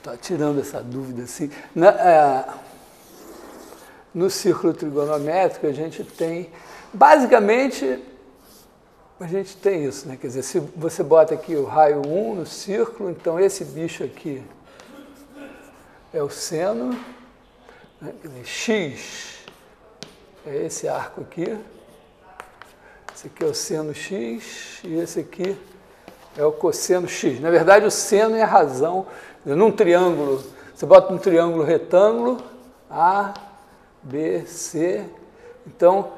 Tá tirando essa dúvida assim. No círculo trigonométrico a gente tem, basicamente, a gente tem isso, né? Quer dizer, se você bota aqui o raio 1 no círculo, então esse bicho aqui é o seno, né? Quer dizer, x é esse arco aqui, esse aqui é o seno x e esse aqui é o cosseno x. Na verdade, o seno é a razão. Num triângulo, você bota um triângulo retângulo, A, B, C. Então,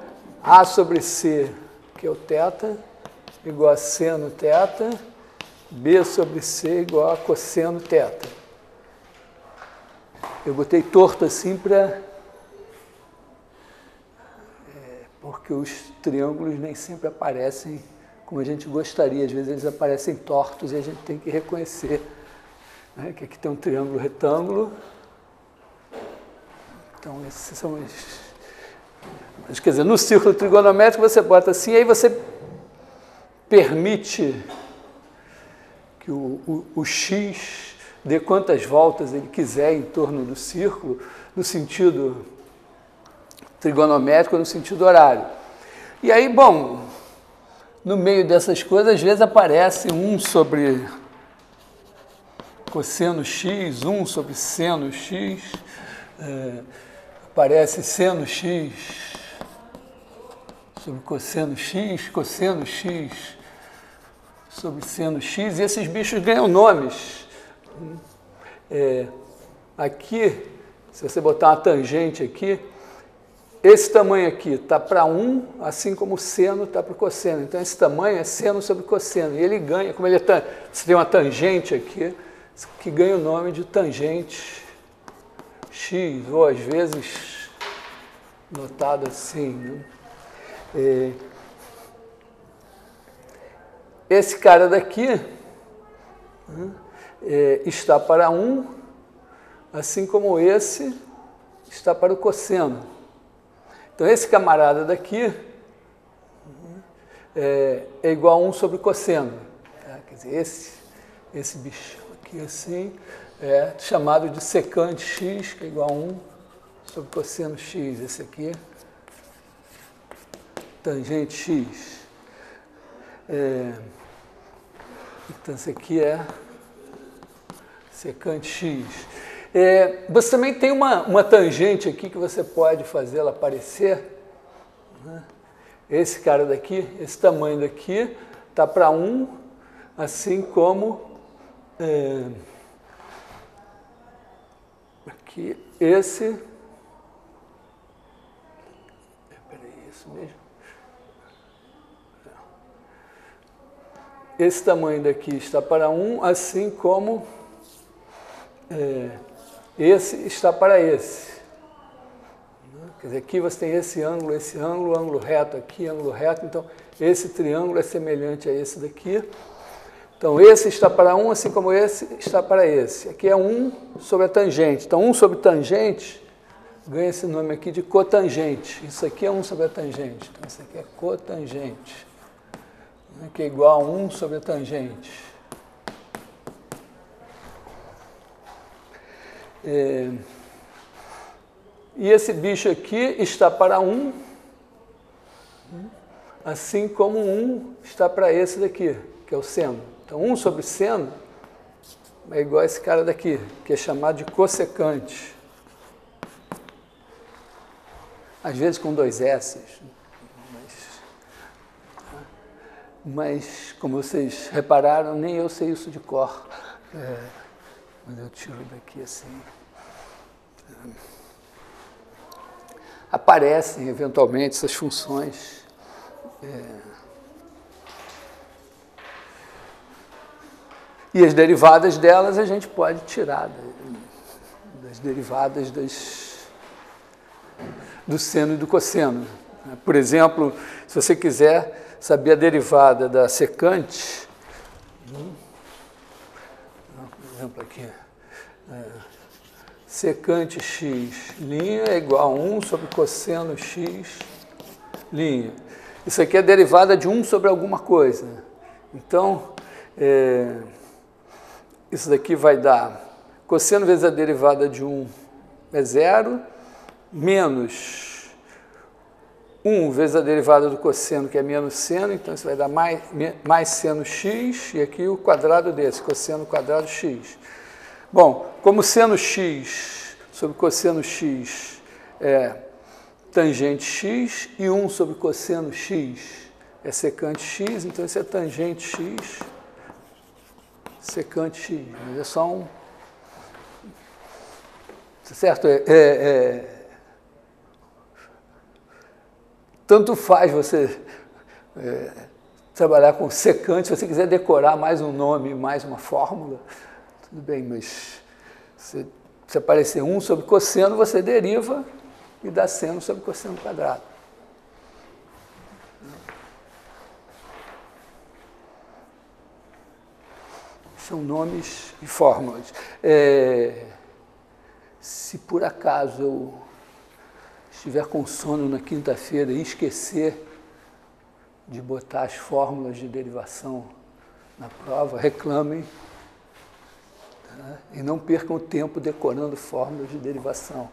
A sobre C, que é o θ, igual a seno θ, B sobre C igual a cosseno θ. Eu botei torto assim porque os triângulos nem sempre aparecem como a gente gostaria. Às vezes eles aparecem tortos e a gente tem que reconhecer, né, que aqui tem um triângulo retângulo. Então, esses são os... Quer dizer, no círculo trigonométrico você bota assim, aí você permite que o x dê quantas voltas ele quiser em torno do círculo, no sentido trigonométrico, no sentido horário. E aí, bom, no meio dessas coisas, às vezes aparece 1 sobre cosseno x, 1 sobre seno x, aparece seno x sobre cosseno x sobre seno x, e esses bichos ganham nomes. Aqui, se você botar uma tangente aqui, esse tamanho aqui está para 1, assim como o seno está para o cosseno. Então, esse tamanho é seno sobre cosseno. E ele ganha, como ele é você tem uma tangente aqui, que ganha o nome de tangente x, ou às vezes notado assim, né? Esse cara daqui está para 1, assim como esse está para o cosseno. Então, esse camarada daqui é igual a 1 sobre cosseno. Tá? Quer dizer, esse bicho aqui assim é chamado de secante x, que é igual a 1 sobre cosseno x. Esse aqui, tangente x. Então, esse aqui é secante x. Você também tem uma tangente aqui que você pode fazer ela aparecer, né? Esse cara daqui, esse tamanho daqui, está para 1, assim como aqui, esse... Peraí, isso mesmo? Esse tamanho daqui está para 1, assim como esse está para esse. Quer dizer, aqui você tem esse ângulo reto aqui, ângulo reto. Então, esse triângulo é semelhante a esse daqui. Então, esse está para 1, assim como esse está para esse. Aqui é 1 sobre a tangente. Então, 1 sobre tangente ganha esse nome aqui de cotangente. Isso aqui é 1 sobre a tangente. Então, isso aqui é cotangente, que é igual a 1 sobre a tangente. E esse bicho aqui está para 1, assim como 1 está para esse daqui, que é o seno. Então, 1 sobre seno é igual a esse cara daqui, que é chamado de cossecante. Às vezes com 2 S's. Mas, como vocês repararam, nem eu sei isso de cor. Mas eu tiro daqui assim. Aparecem, eventualmente, essas funções. E as derivadas delas a gente pode tirar das derivadas do seno e do cosseno. Por exemplo, se você quiser saber a derivada da secante, por exemplo aqui, secante x' é igual a 1 sobre cosseno x'. Isso aqui é derivada de 1 sobre alguma coisa. Então, isso daqui vai dar cosseno vezes a derivada de 1 é 0, menos 1 vezes a derivada do cosseno, que é menos seno, então isso vai dar mais seno x, e aqui o quadrado desse, cosseno quadrado x. Bom, como seno x sobre cosseno x é tangente x, e 1 sobre cosseno x é secante x, então isso é tangente x, secante x, mas é só um... Certo? Tanto faz você trabalhar com secante, se você quiser decorar mais um nome, mais uma fórmula, tudo bem, mas se aparecer 1 sobre cosseno, você deriva e dá seno sobre cosseno quadrado. São nomes e fórmulas. Se por acaso eu estiver com sono na quinta-feira e esquecer de botar as fórmulas de derivação na prova, reclamem, tá? E não percam o tempo decorando fórmulas de derivação.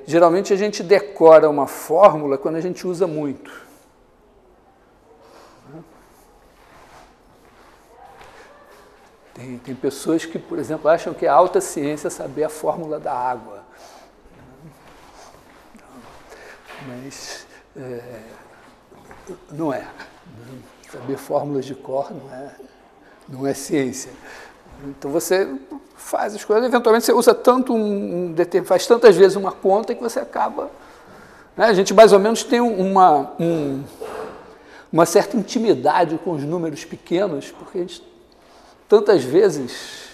Geralmente a gente decora uma fórmula quando a gente usa muito. Tem pessoas que, por exemplo, acham que é alta ciência saber a fórmula da água. Mas não é. Saber fórmulas de cor não é ciência. Então você faz as coisas, eventualmente você usa tanto faz tantas vezes uma conta que você acaba... Né? A gente mais ou menos tem uma certa intimidade com os números pequenos, porque a gente tantas vezes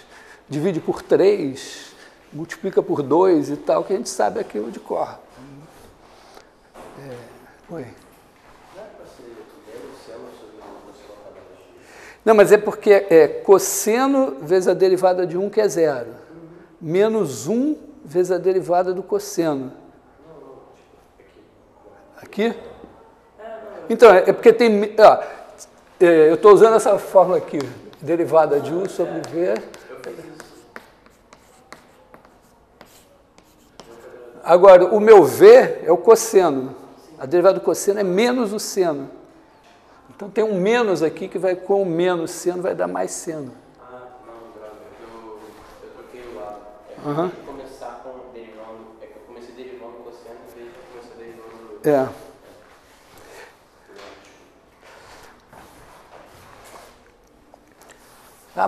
divide por 3, multiplica por 2 e tal, que a gente sabe aquilo de cor. Oi. Não, mas é porque é cosseno vezes a derivada de 1, que é 0, menos 1 vezes a derivada do cosseno. Aqui? Então, é porque tem... eu estou usando essa fórmula aqui, derivada de 1 sobre V. Agora, o meu V é o cosseno. A derivada do cosseno é menos o seno. Então tem um menos aqui que vai com o menos seno, vai dar mais seno. Não, droga, eu troquei o lado. Eu que começar com derivando, que eu comecei derivando o cosseno em vez de começar derivando...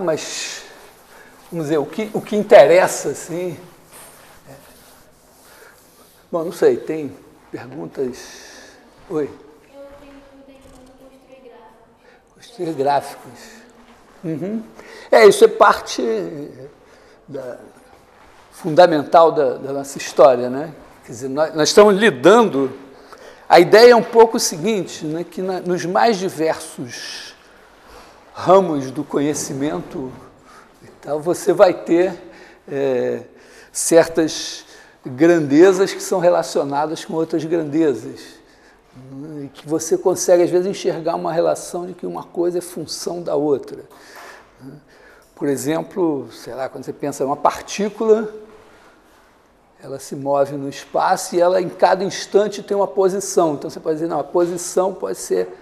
Mas, vamos dizer, o que interessa, assim... Bom, não sei, tem perguntas? Oi? Eu tenho dúvida em como construir gráficos. Isso é parte fundamental da nossa história, né? Quer dizer, nós estamos lidando... A ideia é um pouco o seguinte, né, que nos mais diversos ramos do conhecimento e tal, você vai ter certas grandezas que são relacionadas com outras grandezas, e que você consegue, às vezes, enxergar uma relação de que uma coisa é função da outra. Por exemplo, sei lá, quando você pensa uma partícula, ela se move no espaço e ela, em cada instante, tem uma posição. Então, você pode dizer, não, a posição pode ser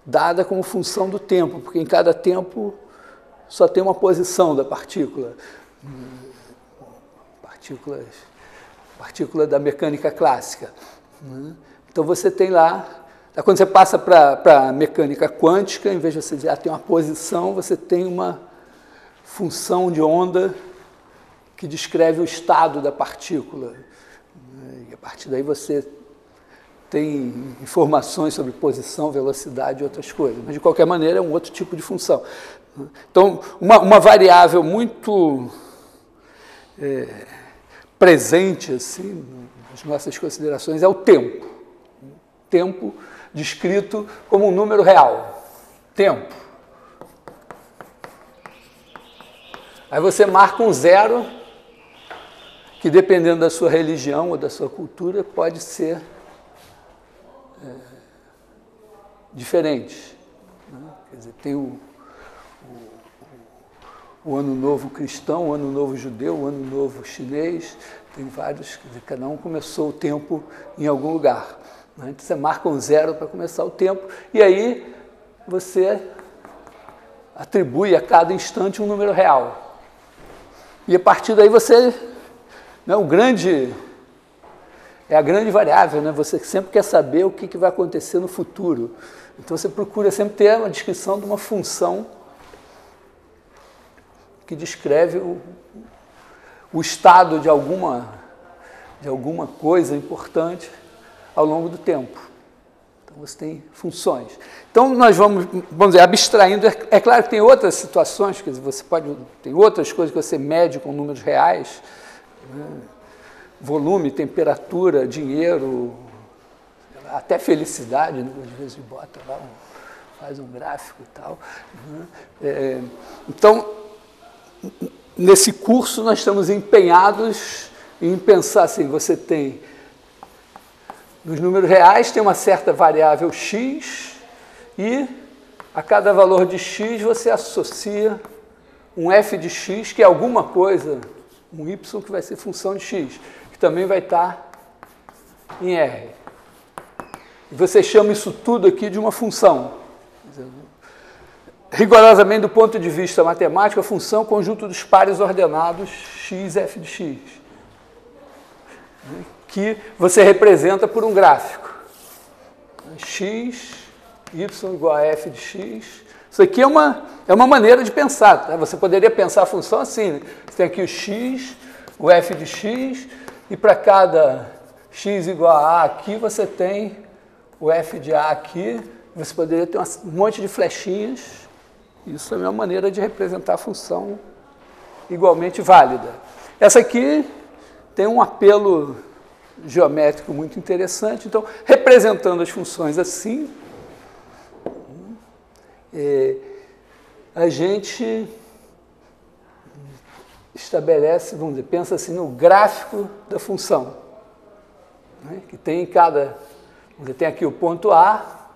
dada como função do tempo, porque em cada tempo só tem uma posição da partícula. Partícula da mecânica clássica. Então você tem lá, quando você passa para a mecânica quântica, em vez de você dizer, tem uma posição, você tem uma função de onda que descreve o estado da partícula. E a partir daí você tem informações sobre posição, velocidade e outras coisas, mas de qualquer maneira é um outro tipo de função. Então, uma variável muito presente assim, nas nossas considerações é o tempo. Tempo descrito como um número real. Tempo. Aí você marca um 0, que dependendo da sua religião ou da sua cultura, pode ser diferente. Né? Quer dizer, tem o Ano Novo cristão, o Ano Novo judeu, o Ano Novo chinês, tem vários, quer dizer, cada um começou o tempo em algum lugar. Né? Então você marca um 0 para começar o tempo, e aí você atribui a cada instante um número real. E a partir daí você, né, é a grande variável, né? Você sempre quer saber o que vai acontecer no futuro. Então você procura sempre ter uma descrição de uma função que descreve o estado de alguma coisa importante ao longo do tempo. Então você tem funções. Então nós vamos dizer, abstraindo. É claro que tem outras situações, quer dizer, tem outras coisas que você mede com números reais, né? Volume, temperatura, dinheiro, até felicidade, né? Às vezes bota lá, faz um gráfico e tal. Né? Então, nesse curso nós estamos empenhados em pensar assim, você tem, nos números reais tem uma certa variável x e a cada valor de x você associa um f de x, que é alguma coisa, um y que vai ser função de x, que também vai estar em R. E você chama isso tudo aqui de uma função. Rigorosamente, do ponto de vista matemático, a função é o conjunto dos pares ordenados x, f de x, que você representa por um gráfico. X, y igual a f de x. Isso aqui é uma maneira de pensar. Tá? Você poderia pensar a função assim, né? Você tem aqui o x, o f de x, e para cada x igual a aqui, você tem o f de a aqui. Você poderia ter um monte de flechinhas. Isso é uma maneira de representar a função igualmente válida. Essa aqui tem um apelo geométrico muito interessante. Então, representando as funções assim, a gente estabelece, vamos dizer, pensa assim no gráfico da função, né? Que tem em cada, vamos dizer, tem aqui o ponto A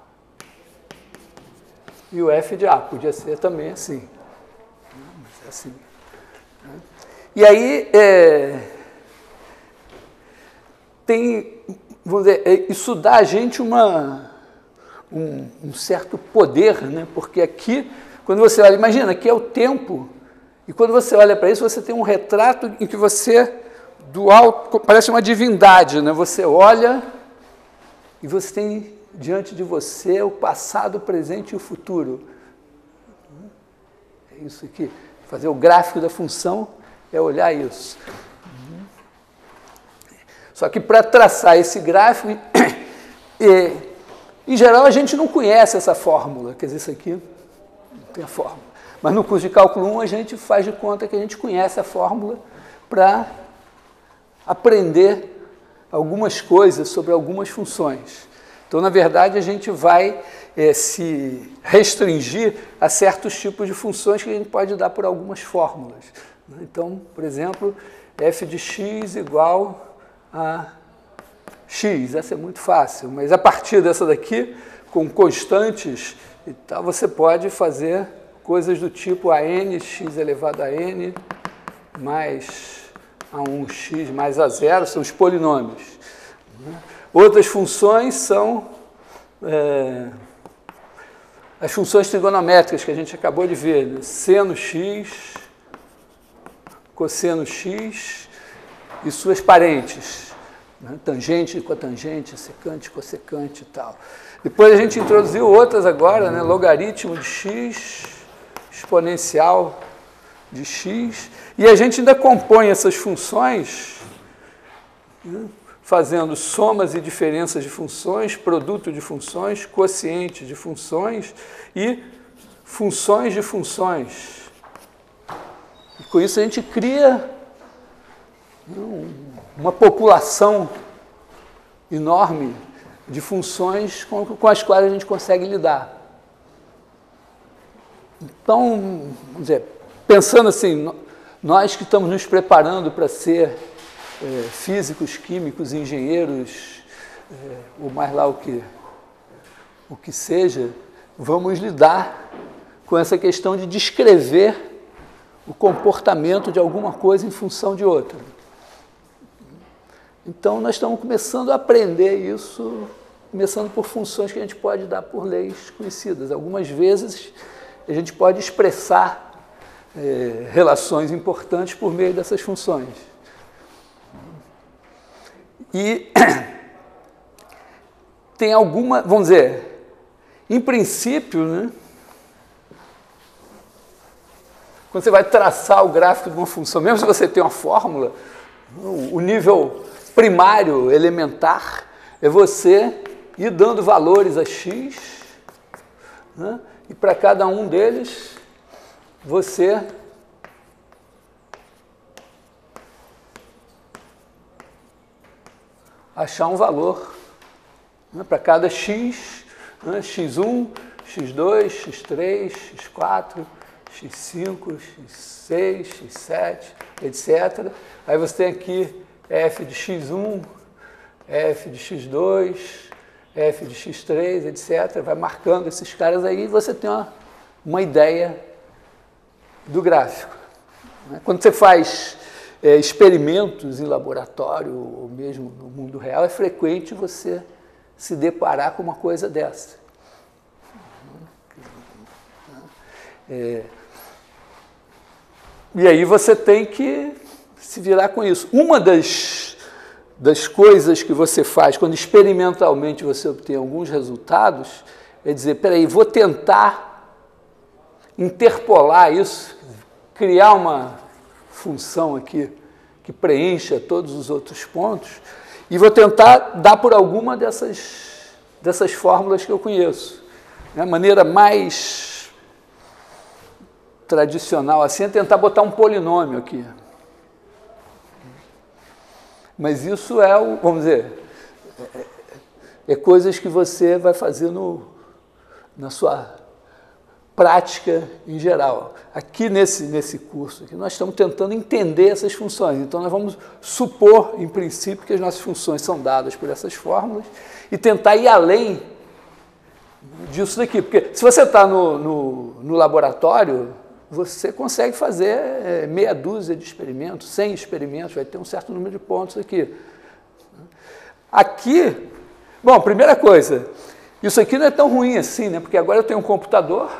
e o f de A, podia ser também assim, mas é assim. Né? E aí, vamos dizer, isso dá a gente um certo poder, né? Porque aqui, quando você olha, imagina, aqui é o tempo, e quando você olha para isso, você tem um retrato em que você, do alto, parece uma divindade, né? Você olha e você tem diante de você o passado, o presente e o futuro. É isso aqui. Fazer o gráfico da função é olhar isso. Só que para traçar esse gráfico, em geral a gente não conhece essa fórmula, quer dizer, isso aqui não tem a fórmula. Mas no curso de cálculo 1 a gente faz de conta que a gente conhece a fórmula para aprender algumas coisas sobre algumas funções. Então, na verdade, a gente vai se restringir a certos tipos de funções que a gente pode dar por algumas fórmulas. Então, por exemplo, f de x igual a x. Essa é muito fácil, mas a partir dessa daqui, com constantes e tal, você pode fazer coisas do tipo a n, x elevado a n, mais a 1x mais a 0, são os polinômios. Outras funções são as funções trigonométricas que a gente acabou de ver, né? Seno x, cosseno x e suas parentes, né? Tangente, cotangente, secante, cossecante e tal. Depois a gente introduziu outras agora, né? Logaritmo de x, exponencial de x, e a gente ainda compõe essas funções, né? Fazendo somas e diferenças de funções, produto de funções, quociente de funções e funções de funções. E com isso a gente cria uma população enorme de funções com as quais a gente consegue lidar. Então, vamos dizer, pensando assim, nós que estamos nos preparando para ser físicos, químicos, engenheiros, ou mais lá o que seja, vamos lidar com essa questão de descrever o comportamento de alguma coisa em função de outra. Então, nós estamos começando a aprender isso, começando por funções que a gente pode dar por leis conhecidas. Algumas vezes, a gente pode expressar relações importantes por meio dessas funções. E tem alguma, vamos dizer, em princípio, né, quando você vai traçar o gráfico de uma função, mesmo se você tem uma fórmula, o nível primário, elementar, é você ir dando valores a x, né, e para cada um deles, você achar um valor, né, para cada x, né, x1, x2, x3, x4, x5, x6, x7, etc. Aí você tem aqui f de x1, f de x2, f de x3, etc. Vai marcando esses caras aí e você tem uma ideia do gráfico. Quando você faz experimentos em laboratório ou mesmo no mundo real, é frequente você se deparar com uma coisa dessa. E aí você tem que se virar com isso. Uma das coisas que você faz quando experimentalmente você obtém alguns resultados é dizer, peraí, vou tentar interpolar isso, criar uma função aqui que preencha todos os outros pontos e vou tentar dar por alguma dessas fórmulas que eu conheço. A maneira mais tradicional assim é tentar botar um polinômio aqui. Mas isso vamos dizer, coisas que você vai fazer na sua prática em geral. Aqui nesse curso, aqui, nós estamos tentando entender essas funções. Então, nós vamos supor, em princípio, que as nossas funções são dadas por essas fórmulas e tentar ir além disso daqui. Porque se você está no laboratório, você consegue fazer meia dúzia de experimentos, 100 experimentos, vai ter um certo número de pontos aqui. Aqui, bom, primeira coisa, isso aqui não é tão ruim assim, né? Porque agora eu tenho um computador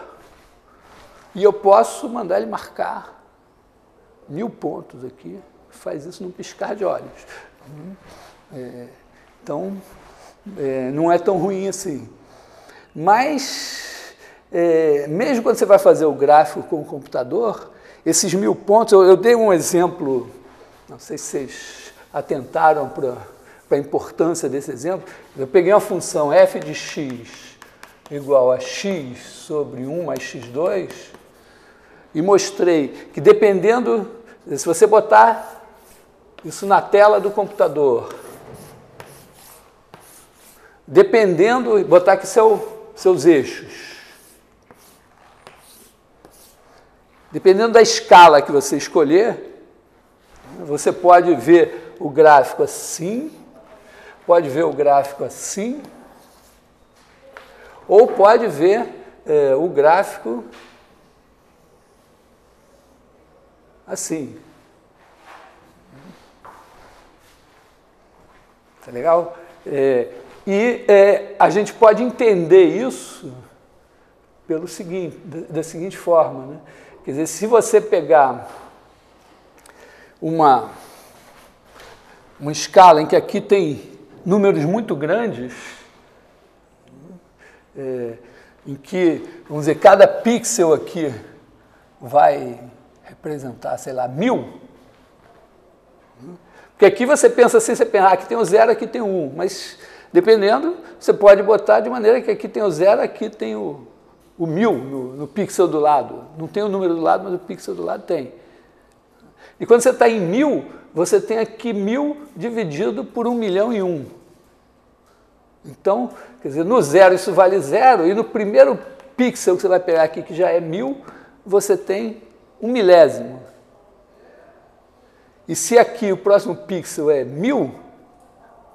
e eu posso mandar ele marcar 1000 pontos aqui, faz isso num piscar de olhos. Então, não é tão ruim assim. Mas, mesmo quando você vai fazer o gráfico com o computador, esses 1000 pontos, eu dei um exemplo, não sei se vocês atentaram para a importância desse exemplo, eu peguei uma função f de x igual a x sobre 1 mais x2 e mostrei que dependendo, se você botar isso na tela do computador, dependendo, botar aqui seus eixos, dependendo da escala que você escolher, você pode ver o gráfico assim, pode ver o gráfico assim, ou pode ver o gráfico assim. Tá legal? A gente pode entender isso da seguinte forma, né? Quer dizer, se você pegar uma escala em que aqui tem números muito grandes, em que, vamos dizer, cada pixel aqui vai representar, sei lá, 1000. Porque aqui você pensa assim, aqui tem o 0, aqui tem o 1, mas dependendo, você pode botar de maneira que aqui tem o 0, aqui tem o 1000 no pixel do lado. Não tem o número do lado, mas o pixel do lado tem. E quando você está em 1000, você tem aqui 1000 dividido por 1.000.001. Então, quer dizer, no 0 isso vale 0, e no primeiro pixel que você vai pegar aqui, que já é 1000, você tem 1 milésimo. E se aqui o próximo pixel é 1000,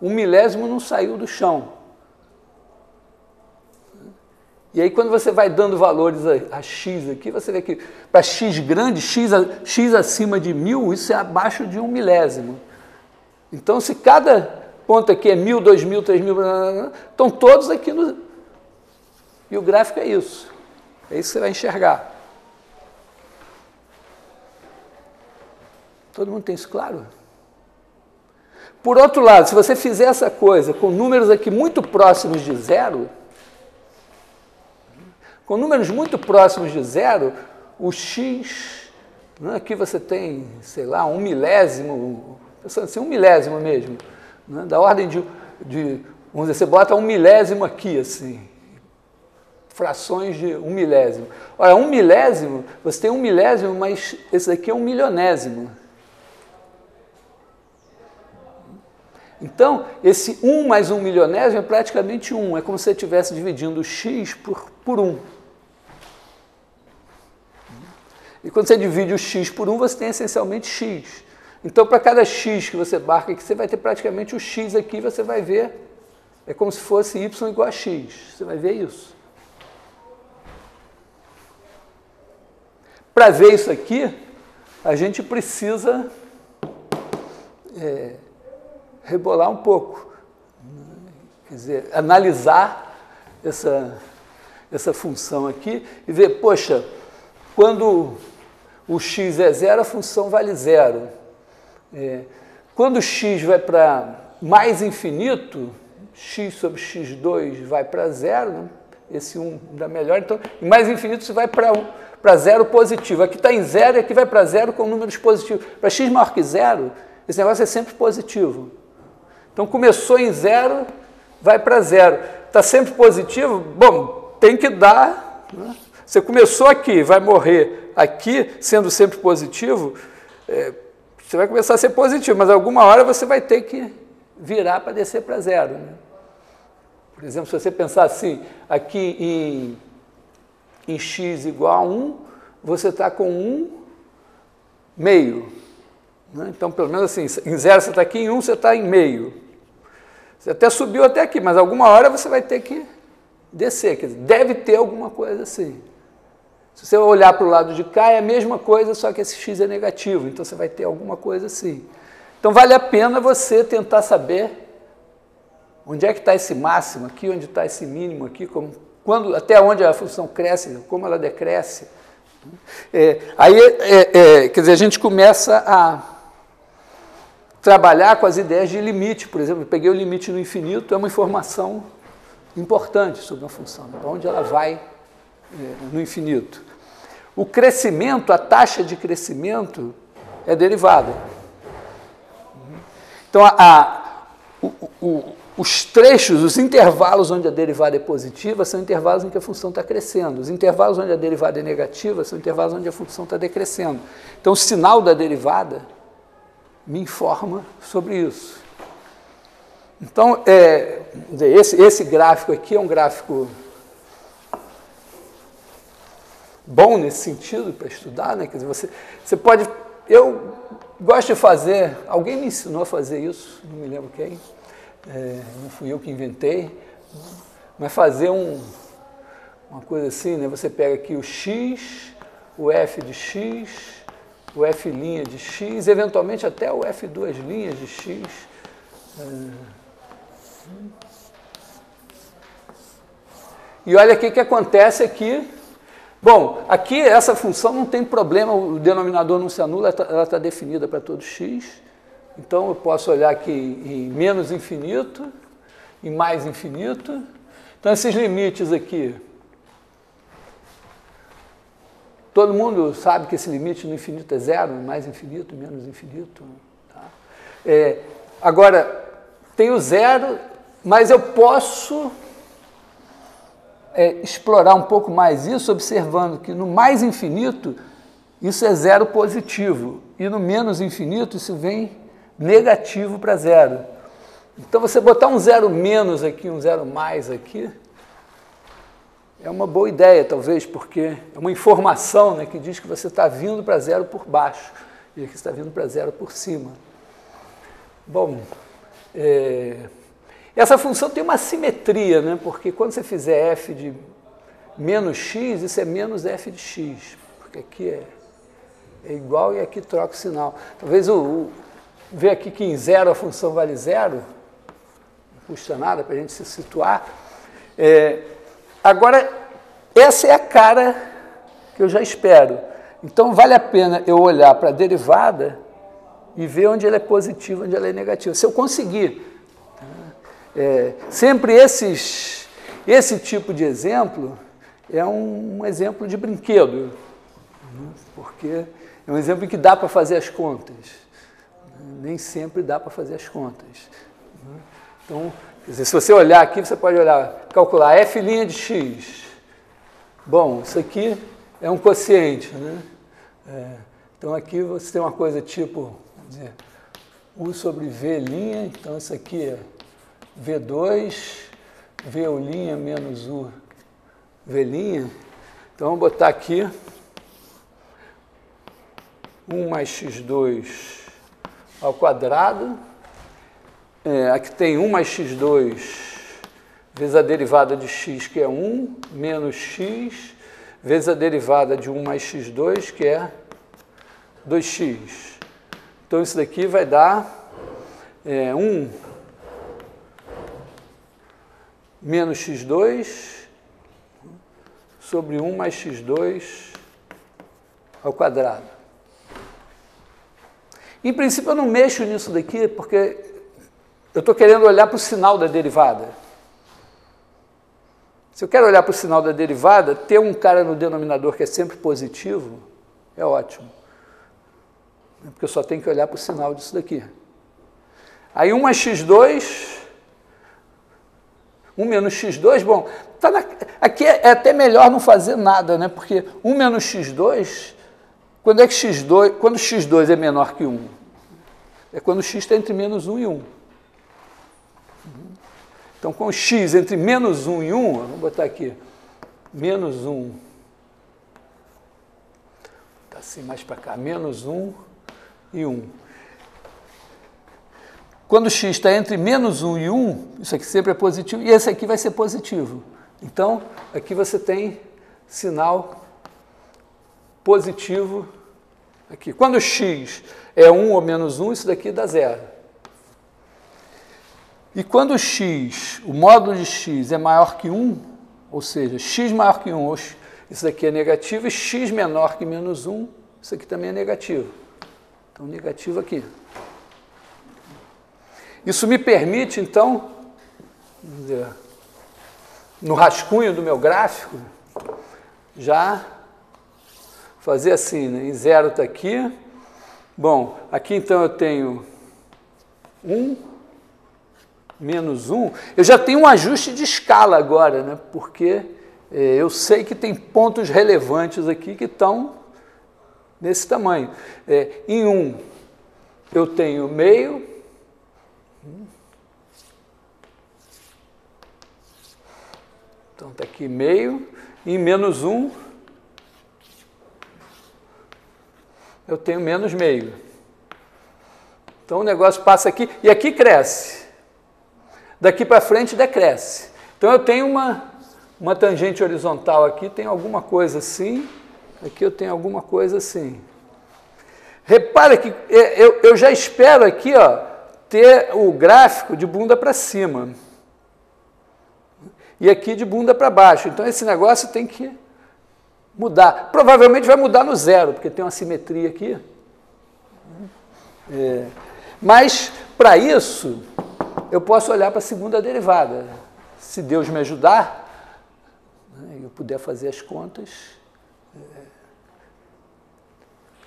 1 milésimo não saiu do chão. E aí quando você vai dando valores a x aqui, você vê que para x grande, x acima de 1000, isso é abaixo de 1 milésimo. Então se cada ponto aqui é 1000, 2000, 3000, estão todos aqui no... E o gráfico é isso. É isso que você vai enxergar. Todo mundo tem isso claro? Por outro lado, se você fizer essa coisa com números aqui muito próximos de zero, com números muito próximos de zero, o x, né, aqui você tem, sei lá, 1 milésimo, pensando assim, 1 milésimo mesmo, né, da ordem de, vamos dizer, você bota 1 milésimo aqui, assim, frações de 1 milésimo. Ora, 1 milésimo, você tem 1 milésimo, mas esse daqui é 1 milionésimo. Então, esse 1 mais 1 milionésimo é praticamente 1. É como se você estivesse dividindo o x por 1. E quando você divide o x por 1, você tem essencialmente x. Então, para cada x que você marca aqui, você vai ter praticamente o x aqui, você vai ver, é como se fosse y igual a x. Você vai ver isso. Para ver isso aqui, a gente precisa... rebolar um pouco, quer dizer, analisar essa função aqui e ver, poxa, quando o x é zero, a função vale zero. Quando o x vai para mais infinito, x sobre x2 vai para zero, né? Esse 1 dá melhor, então, em mais infinito você vai para zero positivo. Aqui está em zero e aqui vai para zero com números positivos. Para x maior que zero, esse negócio é sempre positivo. Então, começou em zero, vai para zero. Está sempre positivo? Bom, tem que dar. Né? Você começou aqui, vai morrer aqui, sendo sempre positivo, você vai começar a ser positivo, mas alguma hora você vai ter que virar para descer para zero. Né? Por exemplo, se você pensar assim, aqui em x igual a 1, você está com 1 meio. Né? Então, pelo menos assim, em zero você está aqui, em 1 você está em meio. Você até subiu até aqui, mas alguma hora você vai ter que descer. Quer dizer, deve ter alguma coisa assim. Se você olhar para o lado de cá, é a mesma coisa, só que esse x é negativo. Então, você vai ter alguma coisa assim. Então, vale a pena você tentar saber onde é que está esse máximo aqui, onde está esse mínimo aqui, até onde a função cresce, como ela decresce. Quer dizer, a gente começa a trabalhar com as ideias de limite. Por exemplo, eu peguei o limite no infinito, é uma informação importante sobre uma função, para onde ela vai no infinito. O crescimento, a taxa de crescimento é derivada. Então, os trechos, os intervalos onde a derivada é positiva são intervalos em que a função está crescendo. Os intervalos onde a derivada é negativa são intervalos onde a função está decrescendo. Então, o sinal da derivada me informa sobre isso. Então, esse gráfico aqui é um gráfico bom nesse sentido para estudar, né? Quer dizer, você pode... Eu gosto de fazer... Alguém me ensinou a fazer isso, não me lembro quem. Não fui eu que inventei. Mas fazer uma coisa assim, né? Você pega aqui o x, o f de x, o f' de x, eventualmente até o f duas linhas de x. E olha aqui o que acontece aqui. Bom, aqui essa função não tem problema, o denominador não se anula, ela está definida para todo x. Então eu posso olhar aqui em menos infinito, em mais infinito. Então esses limites aqui, todo mundo sabe que esse limite no infinito é zero, mais infinito, menos infinito. Tá? Agora, tem o zero, mas eu posso explorar um pouco mais isso, observando que no mais infinito, isso é zero positivo, e no menos infinito, isso vem negativo para zero. Então, você botar um zero menos aqui, um zero mais aqui, é uma boa ideia, talvez, porque é uma informação, né, que diz que você está vindo para zero por baixo, e aqui está vindo para zero por cima. Bom, essa função tem uma simetria, né, porque quando você fizer f menos x, isso é menos f de x, porque aqui é igual e aqui troca o sinal. Talvez ver aqui que em zero a função vale zero, não custa nada para a gente se situar. Agora, essa é a cara que eu já espero. Então, vale a pena eu olhar para a derivada e ver onde ela é positiva, onde ela é negativa. Se eu conseguir. Sempre esse tipo de exemplo é um exemplo de brinquedo, porque é um exemplo em que dá para fazer as contas. Nem sempre dá para fazer as contas. Então, quer dizer, se você olhar aqui, você pode calcular f' de x. Bom, isso aqui é um quociente, né? Então, aqui você tem uma coisa tipo, vamos dizer, u sobre v', então isso aqui é v2, v' menos u v'. Então, vamos botar aqui 1 mais x2 ao quadrado. Aqui tem 1 mais x2 vezes a derivada de x, que é 1, menos x, vezes a derivada de 1 mais x2, que é 2x. Então, isso daqui vai dar 1 menos x2 sobre 1 mais x2 ao quadrado. Em princípio, eu não mexo nisso daqui, porque eu estou querendo olhar para o sinal da derivada. Se eu quero olhar para o sinal da derivada, ter um cara no denominador que é sempre positivo é ótimo. Porque eu só tenho que olhar para o sinal disso daqui. Aí 1 mais x2, 1 menos x2, bom, aqui é até melhor não fazer nada, né? Porque 1 menos x2, quando x2 é menor que 1? É quando x está entre menos 1 e 1. Então, com x entre menos 1 e 1, vamos botar aqui, menos 1, está assim mais para cá, menos 1 e 1. Quando x está entre menos 1 e 1, isso aqui sempre é positivo, e esse aqui vai ser positivo. Então, aqui você tem sinal positivo aqui. Quando x é 1 ou menos 1, isso daqui dá zero. E quando o módulo de x é maior que 1, ou seja, x maior que 1, isso daqui é negativo, e x menor que menos 1, isso aqui também é negativo. Então, negativo aqui. Isso me permite, então, no rascunho do meu gráfico, já fazer assim, né? Em zero está aqui. Bom, aqui então eu tenho 1, menos 1, eu já tenho um ajuste de escala agora, né? Porque eu sei que tem pontos relevantes aqui que estão nesse tamanho. Em 1, eu tenho meio, então está aqui meio, em menos 1, eu tenho menos meio. Então o negócio passa aqui, e aqui cresce. Daqui para frente decresce. Então eu tenho uma tangente horizontal aqui, tem alguma coisa assim, aqui eu tenho alguma coisa assim. Repara que eu já espero aqui, ó, ter o gráfico de bunda para cima. E aqui de bunda para baixo. Então esse negócio tem que mudar. Provavelmente vai mudar no zero, porque tem uma simetria aqui. Mas, para isso, eu posso olhar para a segunda derivada. Se Deus me ajudar, e eu puder fazer as contas.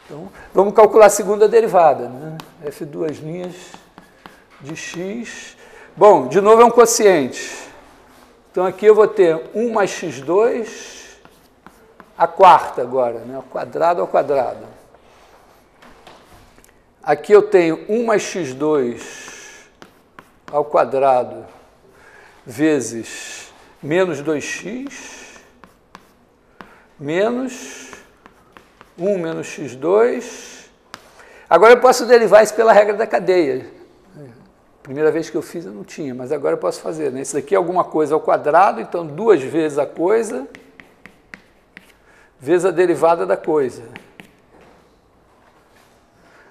Então, vamos calcular a segunda derivada, né? F2' de x. Bom, de novo é um quociente. Então, aqui eu vou ter 1 mais x2, a quarta agora, né? Ao quadrado. Aqui eu tenho 1 mais x2 ao quadrado vezes menos 2x, menos 1 menos x2. Agora eu posso derivar isso pela regra da cadeia. Primeira vez que eu fiz eu não tinha, mas agora eu posso fazer, né? Isso daqui é alguma coisa ao quadrado, então 2 vezes a coisa vezes a derivada da coisa.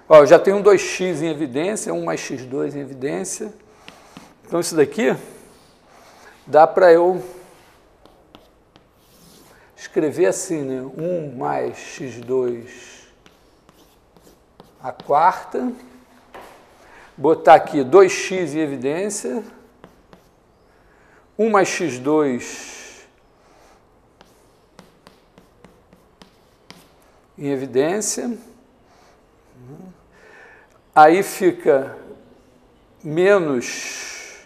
Ó, eu já tenho um 2x em evidência, 1 mais x2 em evidência. Então, isso daqui dá para eu escrever assim, né? 1 mais x2 a quarta. Botar aqui 2x em evidência. 1 mais x2 em evidência. Aí fica menos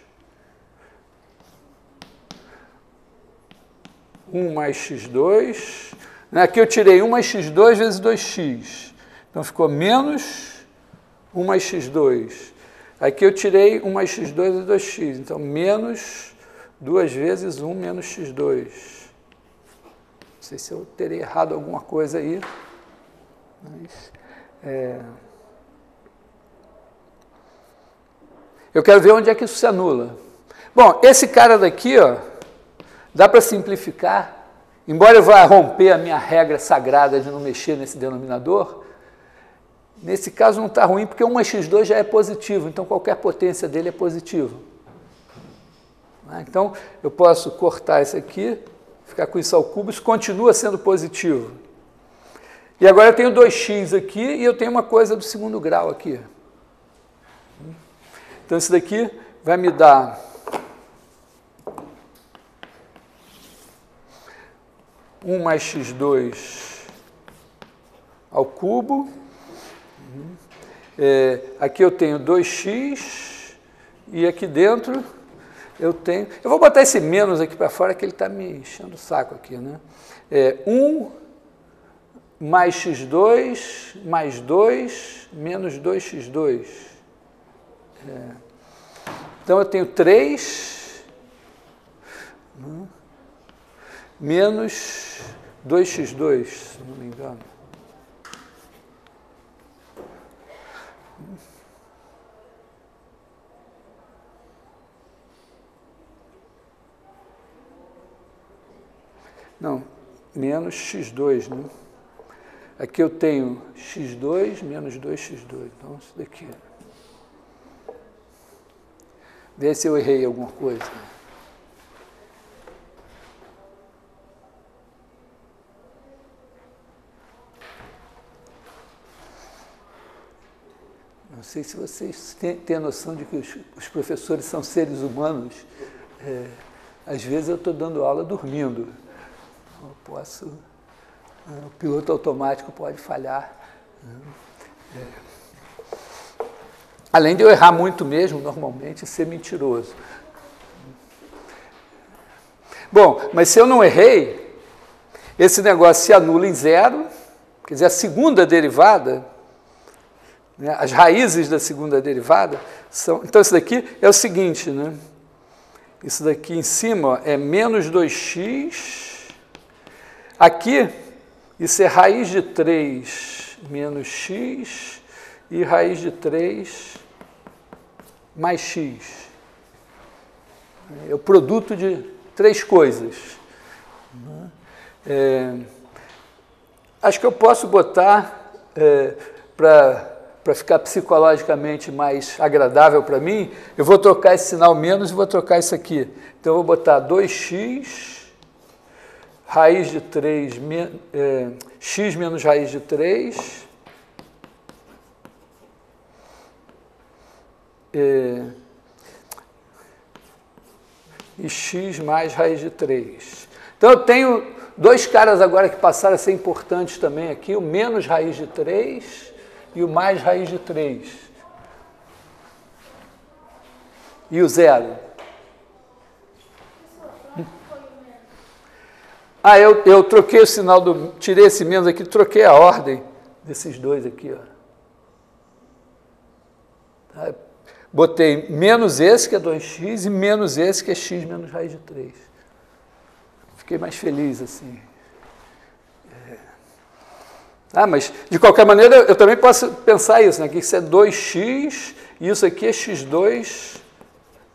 1 mais x2. Aqui eu tirei 1 mais x2 vezes 2x. Então ficou menos 1 mais x2. Aqui eu tirei 1 mais x2 vezes 2x. Então menos 2 vezes 1 menos x2. Não sei se eu terei errado alguma coisa aí. Mas, eu quero ver onde é que isso se anula. Bom, esse cara daqui, ó, dá para simplificar. Embora eu vá romper a minha regra sagrada de não mexer nesse denominador, nesse caso não está ruim, porque 1 mais x2 já é positivo, então qualquer potência dele é positivo. Então, eu posso cortar isso aqui, ficar com isso ao cubo, isso continua sendo positivo. E agora eu tenho 2x aqui e eu tenho uma coisa do segundo grau aqui. Então, isso daqui vai me dar 1 mais x2 ao cubo. Aqui eu tenho 2x e aqui dentro eu tenho... Eu vou botar esse menos aqui para fora que ele está me enchendo o saco aqui, né? 1 mais x2 mais 2 menos 2x2. Então, eu tenho 3 menos 2x2, se não me engano. Não, menos x2, né? Aqui eu tenho x2 menos 2x2, então isso daqui. Vê se eu errei alguma coisa. Não sei se vocês têm a noção de que os professores são seres humanos. Às vezes eu estou dando aula dormindo. Eu posso... O piloto automático pode falhar. Além de eu errar muito mesmo, normalmente, e ser mentiroso. Bom, mas se eu não errei, esse negócio se anula em zero, quer dizer, a segunda derivada, né, as raízes da segunda derivada são... Então, isso daqui é o seguinte, né? Isso daqui em cima, ó, é menos 2x. Aqui, isso é raiz de 3 menos x e raiz de 3 mais x. É o produto de 3 coisas. Acho que eu posso botar, para ficar psicologicamente mais agradável para mim, eu vou trocar esse sinal menos e vou trocar isso aqui. Então, eu vou botar 2x, raiz de 3, x menos raiz de 3, e x mais raiz de 3. Então, eu tenho dois caras agora que passaram a ser importantes também aqui, o menos raiz de 3 e o mais raiz de 3. E o zero. Eu troquei o sinal tirei esse menos aqui, troquei a ordem desses dois aqui, ó. Botei menos esse, que é 2x, e menos esse, que é x menos raiz de 3. Fiquei mais feliz, assim. Mas, de qualquer maneira, eu também posso pensar isso, né? Que isso é 2x, e isso aqui é x2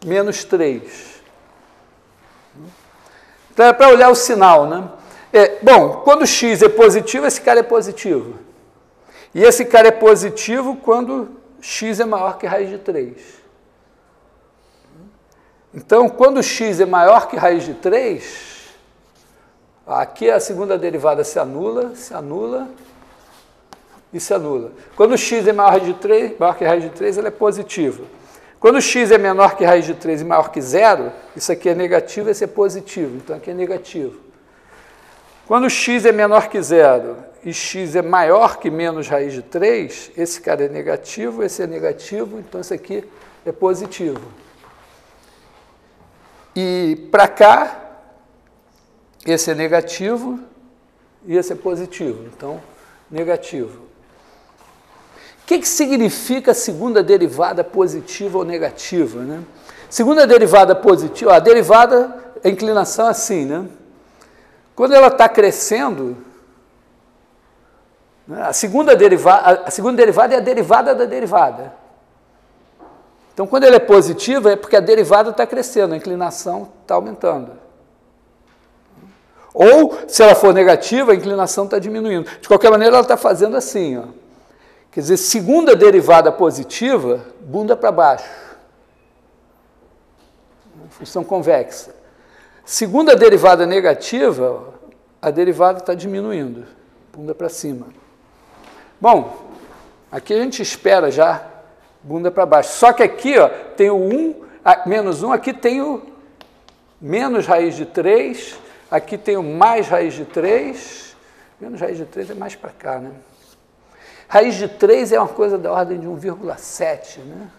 menos 3. Então, é para olhar o sinal, né? Bom, quando x é positivo, esse cara é positivo. E esse cara é positivo quando x é maior que raiz de 3. Então, quando x é maior que raiz de 3, aqui a segunda derivada se anula e se anula. Quando x é maior que raiz de 3, ela é positiva. Quando x é menor que raiz de 3 e maior que 0, isso aqui é negativo, esse é positivo. Então, aqui é negativo. Quando x é menor que 0 e x é maior que menos raiz de 3, esse cara é negativo, esse é negativo, então esse aqui é positivo. E para cá, esse é negativo e esse é positivo, então negativo. O que significa a segunda derivada positiva ou negativa, né? Segunda derivada positiva, a derivada, a inclinação é assim, né? Quando ela está crescendo, né, a segunda derivada é a derivada da derivada. Então, quando ela é positiva, é porque a derivada está crescendo, a inclinação está aumentando. Ou, se ela for negativa, a inclinação está diminuindo. De qualquer maneira, ela está fazendo assim, ó. Quer dizer, segunda derivada positiva, bunda para baixo. Função convexa. Segunda derivada negativa, a derivada está diminuindo, bunda para cima. Bom, aqui a gente espera já bunda para baixo. Só que aqui, ó, tem o 1, menos 1, aqui tem o menos raiz de 3, aqui tem o mais raiz de 3, menos raiz de 3 é mais para cá, né? Raiz de 3 é uma coisa da ordem de 1,7, né?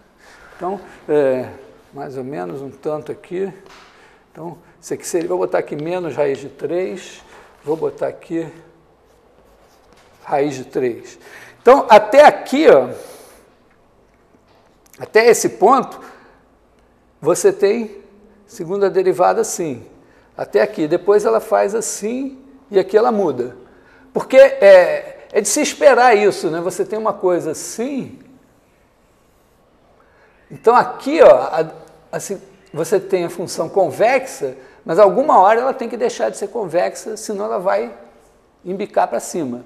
Então, mais ou menos um tanto aqui. Então, isso aqui seria, vou botar aqui menos raiz de 3, vou botar aqui raiz de 3. Então, até aqui, ó, até esse ponto, você tem segunda derivada assim. Até aqui. Depois ela faz assim e aqui ela muda. Porque é de se esperar isso, né? Você tem uma coisa assim. Então, aqui, ó, assim, você tem a função convexa, mas alguma hora ela tem que deixar de ser convexa, senão ela vai embicar para cima.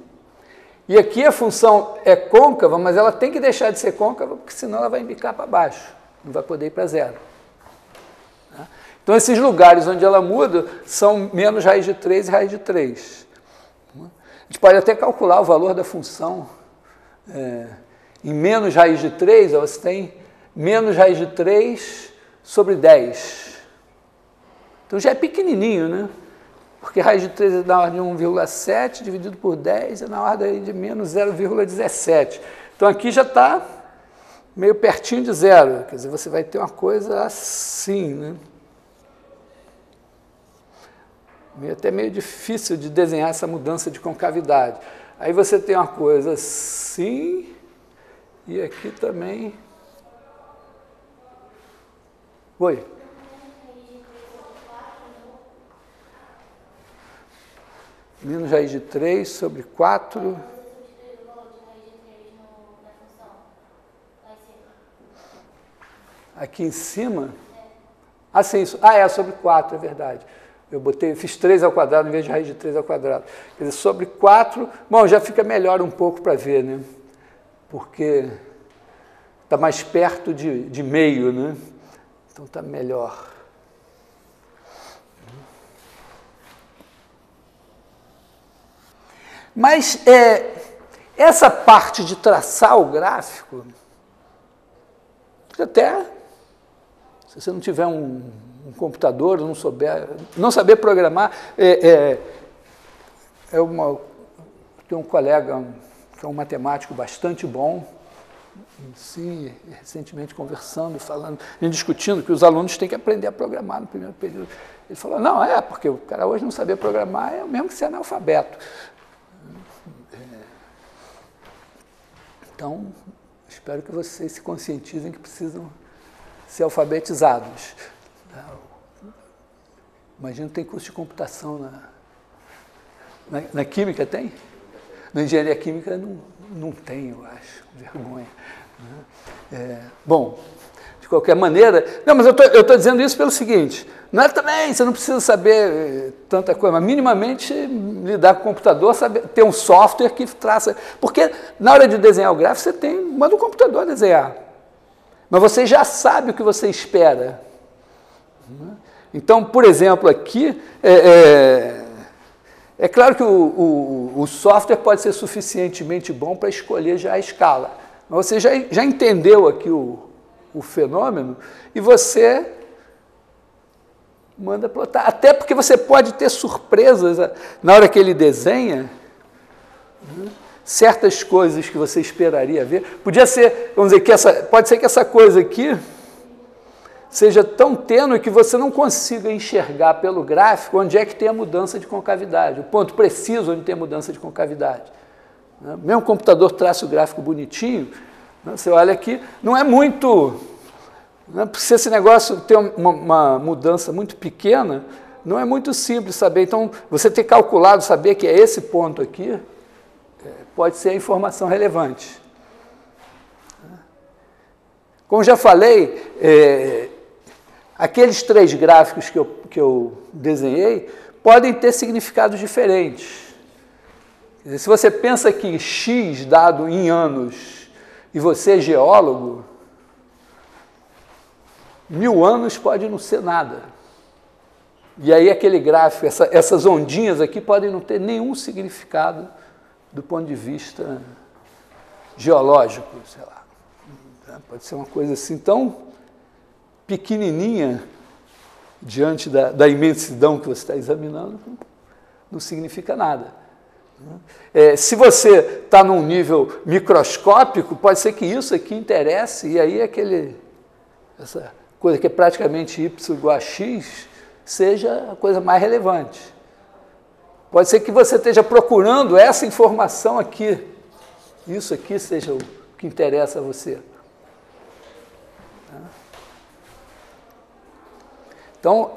E aqui a função é côncava, mas ela tem que deixar de ser côncava, porque senão ela vai embicar para baixo, não vai poder ir para 0. Então, esses lugares onde ela muda são menos raiz de 3 e raiz de 3. A gente pode até calcular o valor da função. Em menos raiz de 3, você tem menos raiz de 3 sobre 10. Então, já é pequenininho, né? Porque raiz de 3 é na ordem de 1,7, dividido por 10 é na ordem de menos 0,17. Então, aqui já está meio pertinho de 0. Quer dizer, você vai ter uma coisa assim, né? Até meio difícil de desenhar essa mudança de concavidade. Aí você tem uma coisa assim, e aqui também... Oi? Menos raiz de 3 sobre 4. Aqui em cima? Ah, sim, isso. É sobre 4, é verdade. Fiz 3 ao quadrado em vez de raiz de 3 ao quadrado. Quer dizer, sobre 4, bom, já fica melhor um pouco para ver, né? Porque está mais perto de meio, né? Então está melhor. Mas essa parte de traçar o gráfico, até se você não tiver um computador, não saber programar, tem um colega que é um matemático bastante bom, sim, recentemente conversando, falando, discutindo que os alunos têm que aprender a programar no primeiro período. Ele falou, não, porque o cara hoje não saber programar é o mesmo que ser analfabeto. Então, espero que vocês se conscientizem que precisam ser alfabetizados. Imagino que tem curso de computação na Química, tem? Na Engenharia Química não tem, eu acho, vergonha. Bom, De qualquer maneira... Não, mas eu estou dizendo isso pelo seguinte, não é também, você não precisa saber tanta coisa, mas minimamente lidar com o computador, saber, ter um software que traça... Porque na hora de desenhar o gráfico, você manda o computador desenhar. Mas você já sabe o que você espera. Então, por exemplo, aqui, é claro que o software pode ser suficientemente bom para escolher já a escala. Mas você já entendeu aqui o fenômeno e você manda plotar. Até porque você pode ter surpresas na hora que ele desenha, certas coisas que você esperaria ver. Podia ser, vamos dizer, pode ser que essa coisa aqui seja tão tênue que você não consiga enxergar pelo gráfico onde é que tem a mudança de concavidade, o ponto preciso onde tem a mudança de concavidade. Mesmo o computador traça o gráfico bonitinho, você olha aqui, não é muito... Se esse negócio tem uma mudança muito pequena, não é muito simples saber. Então, você ter calculado, saber que é esse ponto aqui, pode ser a informação relevante. Como já falei, aqueles 3 gráficos que eu desenhei podem ter significados diferentes. Quer dizer, se você pensa que X dado em anos e você é geólogo, 1000 anos pode não ser nada. E aí aquele gráfico, essas ondinhas aqui podem não ter nenhum significado do ponto de vista geológico, sei lá. Pode ser uma coisa assim tão pequenininha diante da imensidão que você está examinando, não significa nada. Se você está num nível microscópico, pode ser que isso aqui interesse, e aí essa coisa que é praticamente y igual a x, seja a coisa mais relevante. Pode ser que você esteja procurando essa informação aqui, isso aqui seja o que interessa a você. Então,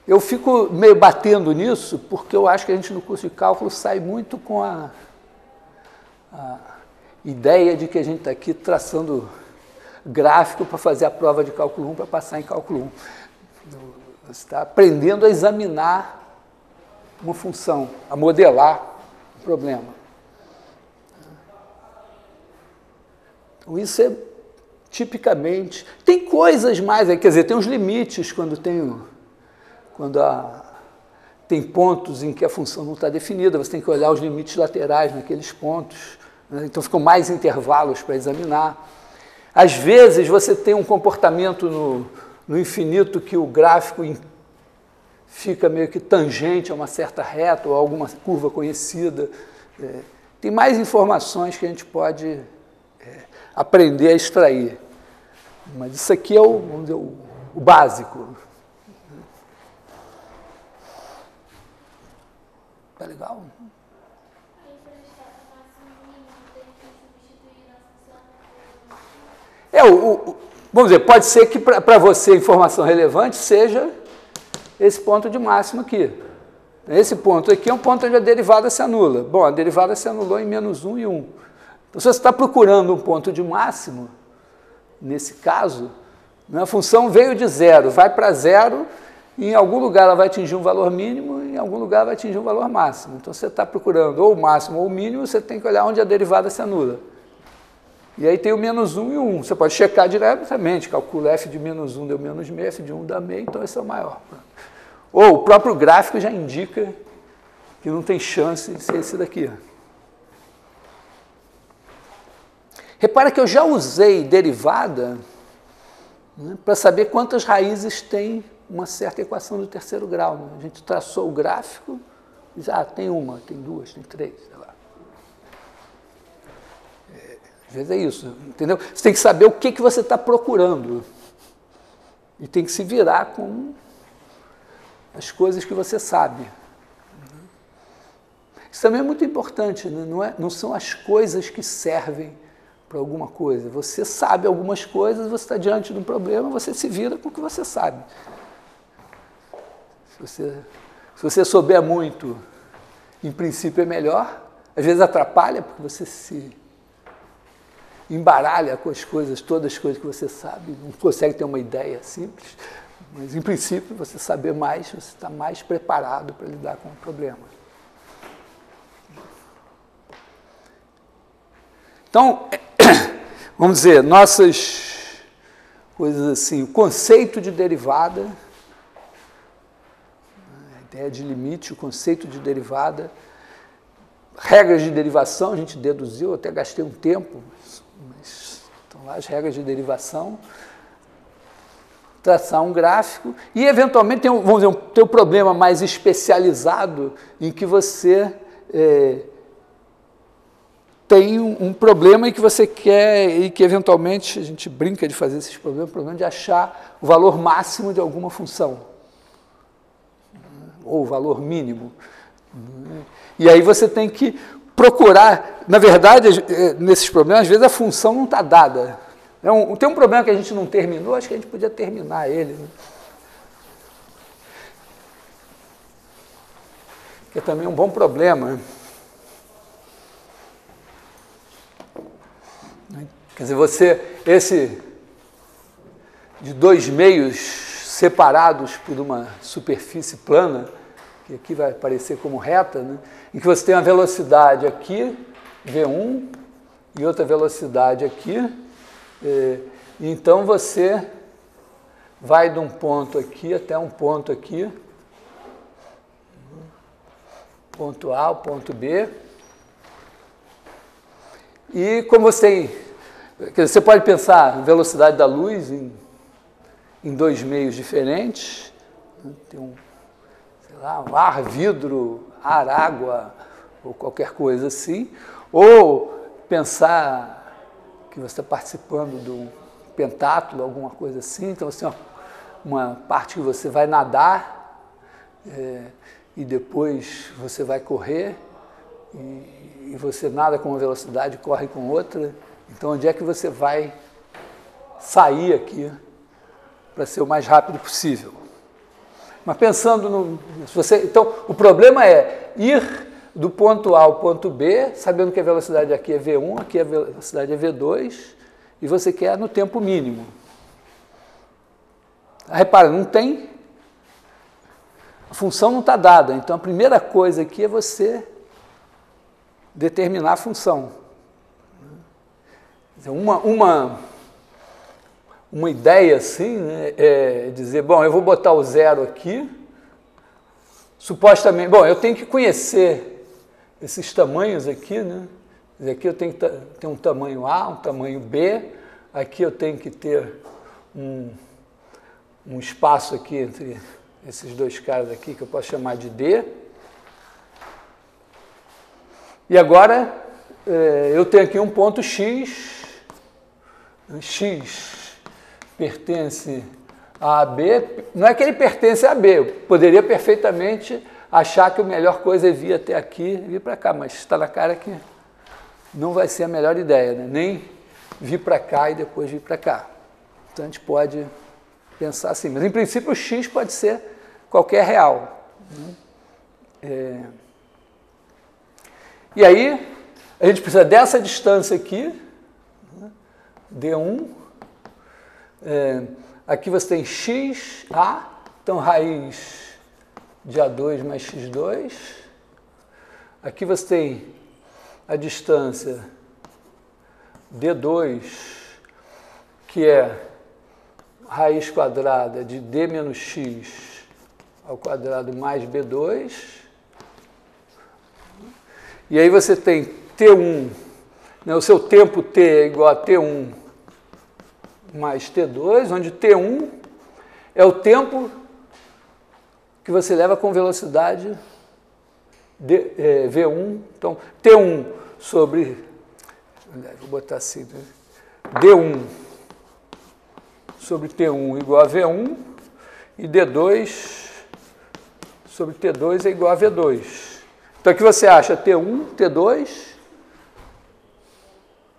eu fico meio batendo nisso, porque eu acho que a gente no curso de cálculo sai muito com a ideia de que a gente está aqui traçando gráfico para fazer a prova de cálculo 1, para passar em cálculo 1. Você está aprendendo a examinar uma função, a modelar um problema. Então, isso é tipicamente... Tem coisas mais, quer dizer, tem os limites quando tem pontos em que a função não está definida, você tem que olhar os limites laterais naqueles pontos, né? Então ficam mais intervalos para examinar. Às vezes você tem um comportamento no infinito que o gráfico fica meio que tangente a uma certa reta ou a alguma curva conhecida. Tem mais informações que a gente pode aprender a extrair. Mas isso aqui é vamos dizer, o básico. Tá legal? Vamos dizer, pode ser que para você a informação relevante seja esse ponto de máximo aqui. Esse ponto aqui é um ponto onde a derivada se anula. Bom, a derivada se anulou em -1 e 1. Então, se você está procurando um ponto de máximo, nesse caso, a função veio de 0, vai para 0, e em algum lugar ela vai atingir um valor mínimo, e em algum lugar vai atingir um valor máximo. Então, você está procurando ou o máximo ou o mínimo, você tem que olhar onde a derivada se anula. E aí tem o -1 e o 1. Você pode checar diretamente, calcula f de -1 deu -meio, f de 1 dá meio, então esse é o maior. Ou o próprio gráfico já indica que não tem chance de ser esse daqui. Repara que eu já usei derivada, né, para saber quantas raízes tem uma certa equação do terceiro grau. Né? A gente traçou o gráfico e diz, tem uma, tem duas, tem três, sei lá. Às vezes é isso, entendeu? Você tem que saber o que você está procurando e tem que se virar com as coisas que você sabe. Isso também é muito importante, né? Não são as coisas que servem para alguma coisa. Você sabe algumas coisas, você está diante de um problema, você se vira com o que você sabe. Se você souber muito, em princípio é melhor, às vezes atrapalha, porque você embaralha com as coisas, todas as coisas que você sabe, não consegue ter uma ideia simples, mas em princípio você saber mais, você está mais preparado para lidar com o problema. Então, vamos dizer, nossas coisas assim, o conceito de derivada, a ideia de limite, o conceito de derivada, regras de derivação, a gente deduziu, até gastei um tempo, mas estão lá as regras de derivação, traçar um gráfico e, eventualmente, vamos dizer, tem um problema mais especializado em que você tem um problema e que você quer, e que, eventualmente, a gente brinca de fazer esses problemas, o problema de achar o valor máximo de alguma função, ou o valor mínimo. E aí você tem que procurar, na verdade, nesses problemas, às vezes a função não está dada. Tem um problema que a gente não terminou, acho que a gente podia terminar ele. Né? Que é também um bom problema. Quer dizer, esse de dois meios separados por uma superfície plana, que aqui vai aparecer como reta, né? Em que você tem uma velocidade aqui, V1, e outra velocidade aqui, então você vai de um ponto aqui até um ponto aqui, ponto A, ponto B, e como você tem, quer dizer, você pode pensar a velocidade da luz em dois meios diferentes, né? Tem um ar, vidro, ar, água, ou qualquer coisa assim, ou pensar que você está participando de um pentátulo, alguma coisa assim, então você tem uma parte que você vai nadar e depois você vai correr e você nada com uma velocidade, corre com outra, então onde é que você vai sair aqui para ser o mais rápido possível? Mas pensando então, o problema é ir do ponto A ao ponto B, sabendo que a velocidade aqui é V1, aqui a velocidade é V2, e você quer no tempo mínimo. Repara, não tem, a função não está dada, então a primeira coisa aqui é você determinar a função. Uma ideia assim, né, é dizer, bom, eu vou botar o zero aqui, supostamente, bom, eu tenho que conhecer esses tamanhos aqui, né? Aqui eu tenho que ter um tamanho A, um tamanho B, aqui eu tenho que ter um espaço aqui entre esses dois caras aqui, que eu posso chamar de D. E agora eu tenho aqui um ponto X, X pertence a B, não é que ele pertence a B, eu poderia perfeitamente achar que a melhor coisa é vir até aqui e vir para cá, mas está na cara que não vai ser a melhor ideia, né? Nem vir para cá e depois vir para cá. Então a gente pode pensar assim, mas em princípio o X pode ser qualquer real. Né? E aí a gente precisa dessa distância aqui, né? D1, aqui você tem x, A, então raiz de A2 mais x2. Aqui você tem a distância D2, que é raiz quadrada de D menos x ao quadrado mais B2. E aí você tem T1, né, o seu tempo T é igual a T1 mais T2, onde T1 é o tempo que você leva com velocidade V1. Então, T1 sobre, vou botar assim, né? D1 sobre T1 igual a V1 e D2 sobre T2 é igual a V2. Então, aqui você acha T1, T2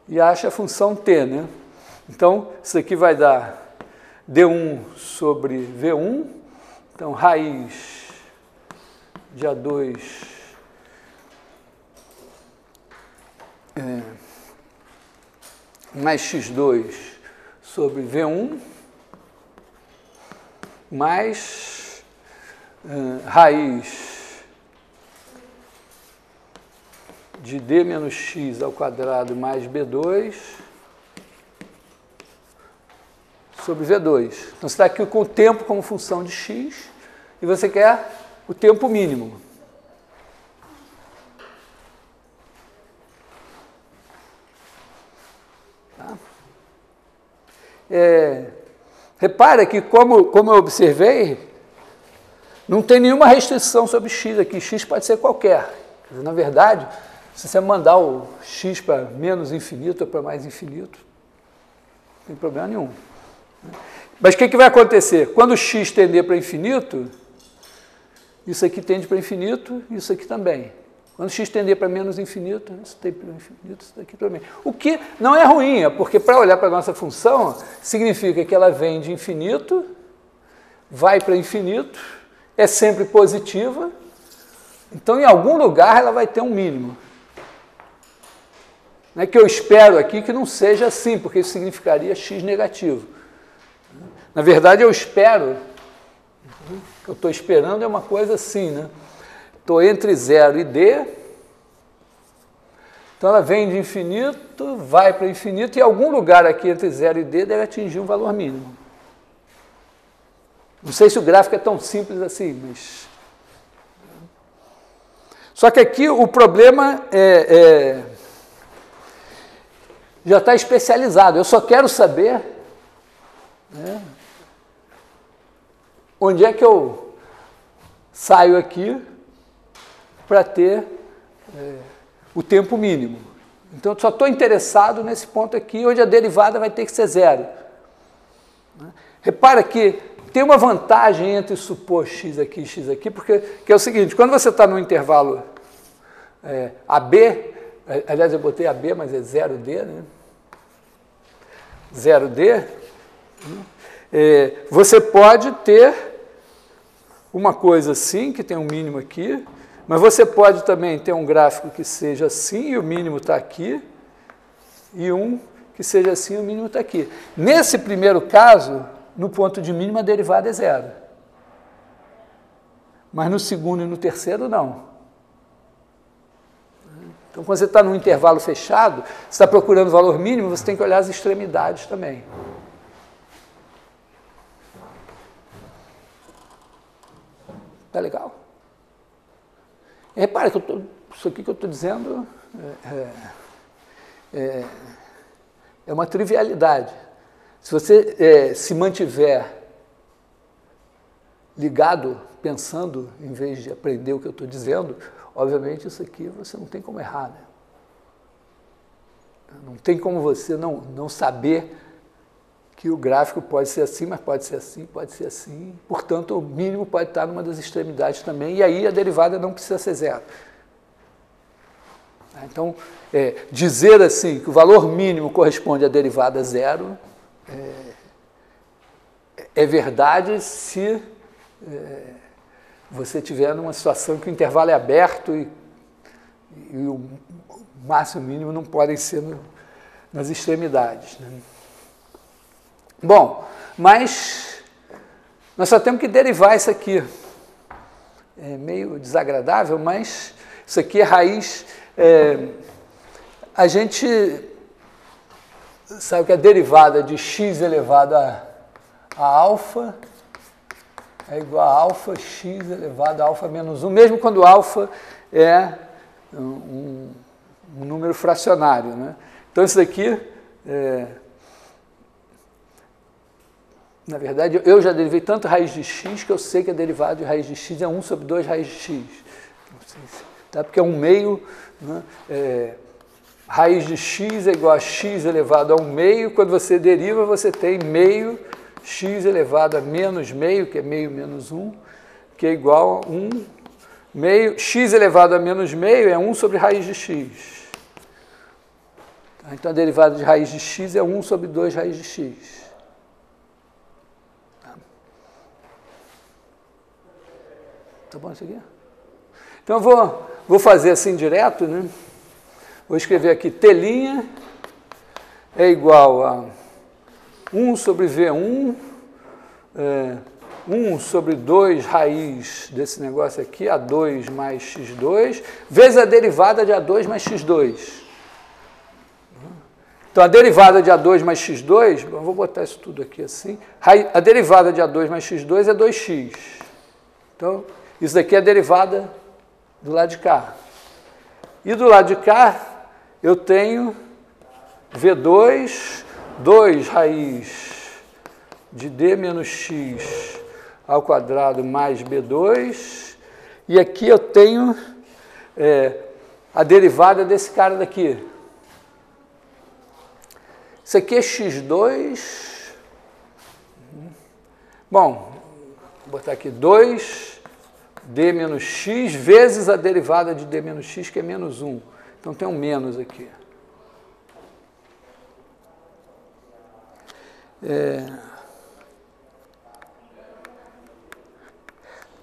e acha a função T, né? Então, isso aqui vai dar D1 sobre V1, então raiz de A2 mais x2 sobre V1 mais raiz de D menos x ao quadrado mais B2 sobre V2. Então, você está aqui com o tempo como função de x e você quer o tempo mínimo. Tá? Repara que, como eu observei, não tem nenhuma restrição sobre x aqui. X pode ser qualquer. Quer dizer, na verdade, se você mandar o x para menos infinito ou para mais infinito, não tem problema nenhum. Mas o que vai acontecer? Quando o x tender para infinito, isso aqui tende para infinito, isso aqui também. Quando o x tender para menos infinito, isso tende para infinito, isso daqui também. O que não é ruim, porque para olhar para a nossa função, significa que ela vem de infinito, vai para infinito, é sempre positiva, então em algum lugar ela vai ter um mínimo. Não é que eu espero aqui que não seja assim, porque isso significaria x negativo. Na verdade, eu espero, o que eu estou esperando é uma coisa assim, né? Estou entre 0 e D, então ela vem de infinito, vai para infinito, e em algum lugar aqui entre 0 e D deve atingir um valor mínimo. Não sei se o gráfico é tão simples assim, mas... Só que aqui o problema já está especializado. Eu só quero saber, né, onde é que eu saio aqui para ter o tempo mínimo. Então, eu só estou interessado nesse ponto aqui, onde a derivada vai ter que ser zero. Repara que tem uma vantagem entre supor x aqui e x aqui, porque que é o seguinte, quando você está no intervalo AB, aliás, eu botei AB, mas é 0D, né? 0D, você pode ter uma coisa assim, que tem um mínimo aqui, mas você pode também ter um gráfico que seja assim, e o mínimo está aqui, e um que seja assim, e o mínimo está aqui. Nesse primeiro caso, no ponto de mínimo, a derivada é zero. Mas no segundo e no terceiro, não. Então, quando você está num intervalo fechado, você está procurando o valor mínimo, você tem que olhar as extremidades também. Tá legal? E repara que isso aqui que eu estou dizendo é uma trivialidade. Se você se mantiver ligado, pensando, em vez de aprender o que eu estou dizendo, obviamente isso aqui você não tem como errar, né? Não tem como você não saber que o gráfico pode ser assim, mas pode ser assim, pode ser assim. Portanto, o mínimo pode estar numa das extremidades também, e aí a derivada não precisa ser zero. Então, dizer assim que o valor mínimo corresponde à derivada zero é verdade se você estiver numa situação que o intervalo é aberto e o máximo e o mínimo não podem ser nas extremidades, né? Bom, mas nós só temos que derivar isso aqui. É meio desagradável, mas isso aqui é raiz. A gente sabe que a derivada de x elevado a alfa é igual a alfa x elevado a alfa menos 1, mesmo quando alfa é um número fracionário, né? Então, isso daqui, na verdade, eu já derivei tanto raiz de x que eu sei que a derivada de raiz de x é 1 sobre 2 raiz de x. Tá? Porque é 1 meio, né? Raiz de x é igual a x elevado a 1 meio. Quando você deriva, você tem meio x elevado a menos meio, que é meio menos 1, que é igual a 1 meio. X elevado a menos meio é 1 sobre raiz de x. Então, a derivada de raiz de x é 1 sobre 2 raiz de x. Tá bom isso aqui? Então, eu vou fazer assim direto, né? Vou escrever aqui telinha, é igual a 1 sobre V1, 1 sobre 2 raiz desse negócio aqui, A2 mais X2, vezes a derivada de A2 mais X2. Então, a derivada de A2 mais X2, eu vou botar isso tudo aqui assim, a derivada de A2 mais X2 é 2x. Então, isso daqui é a derivada do lado de cá. E do lado de cá, eu tenho V2, 2 raiz de D menos X ao quadrado mais B2, e aqui eu tenho a derivada desse cara daqui. Isso aqui é x2, bom, vou botar aqui 2d menos x vezes a derivada de d menos x, que é menos 1. Então tem um menos aqui.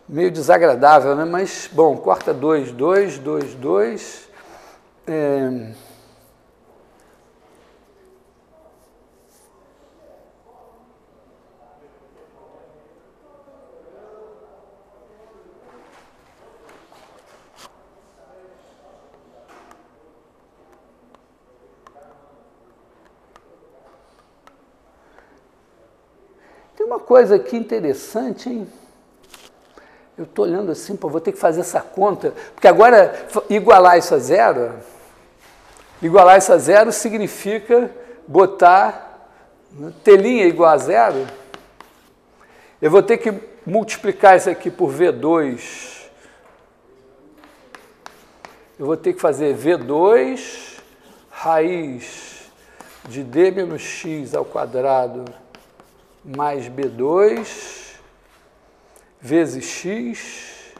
Meio desagradável, né? Mas, bom, corta 2, 2, 2, 2. Tem uma coisa aqui interessante, hein? Eu estou olhando assim, pô, vou ter que fazer essa conta, porque agora igualar isso a zero significa botar telinha igual a zero. Eu vou ter que multiplicar isso aqui por V2. Eu vou ter que fazer V2 raiz de D menos X ao quadrado mais B2 vezes X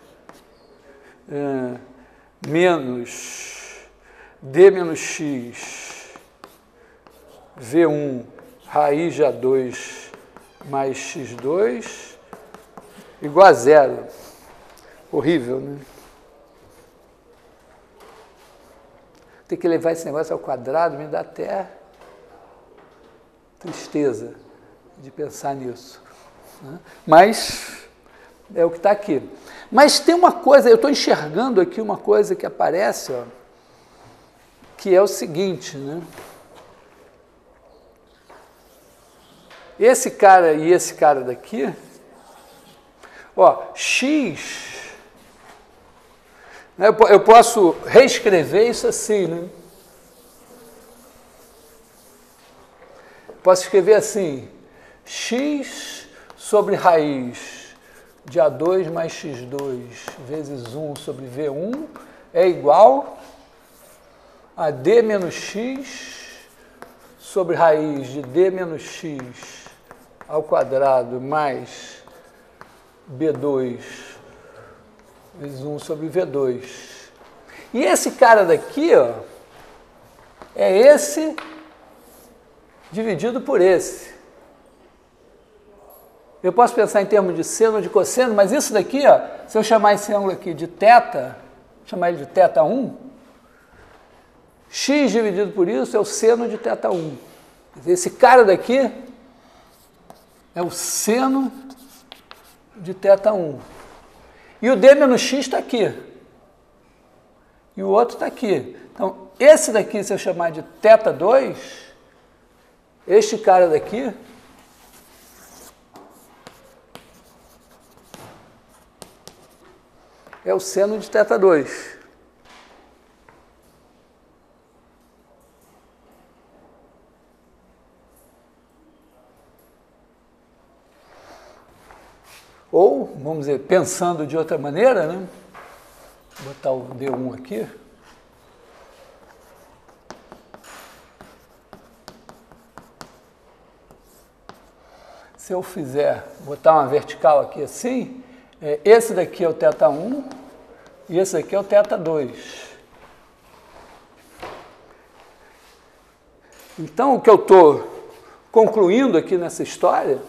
menos D menos X V1 raiz de A2 mais X2 igual a zero. Horrível, né? Ter que levar esse negócio ao quadrado me dá até tristeza de pensar nisso, né? Mas é o que está aqui. Mas tem uma coisa, eu estou enxergando aqui uma coisa que aparece, ó, que é o seguinte, né? Esse cara e esse cara daqui, ó, x, né, eu posso reescrever isso assim, né? Posso escrever assim, x sobre raiz de A2 mais X2 vezes 1 sobre V1 é igual a D menos X sobre raiz de D menos X ao quadrado mais B2 vezes 1 sobre V2. E esse cara daqui, ó, é esse dividido por esse. Eu posso pensar em termos de seno ou de cosseno, mas isso daqui, ó, se eu chamar esse ângulo aqui de θ, chamar ele de θ1, x dividido por isso é o seno de θ1. Esse cara daqui é o seno de θ1. E o D menos x está aqui. E o outro está aqui. Então, esse daqui, se eu chamar de θ2, este cara daqui é o seno de θ2. Ou, vamos dizer, pensando de outra maneira, né? Vou botar o D1 aqui. Se eu fizer, botar uma vertical aqui assim, esse daqui é o θ1 e esse daqui é o θ2. Então, o que eu estou concluindo aqui nessa história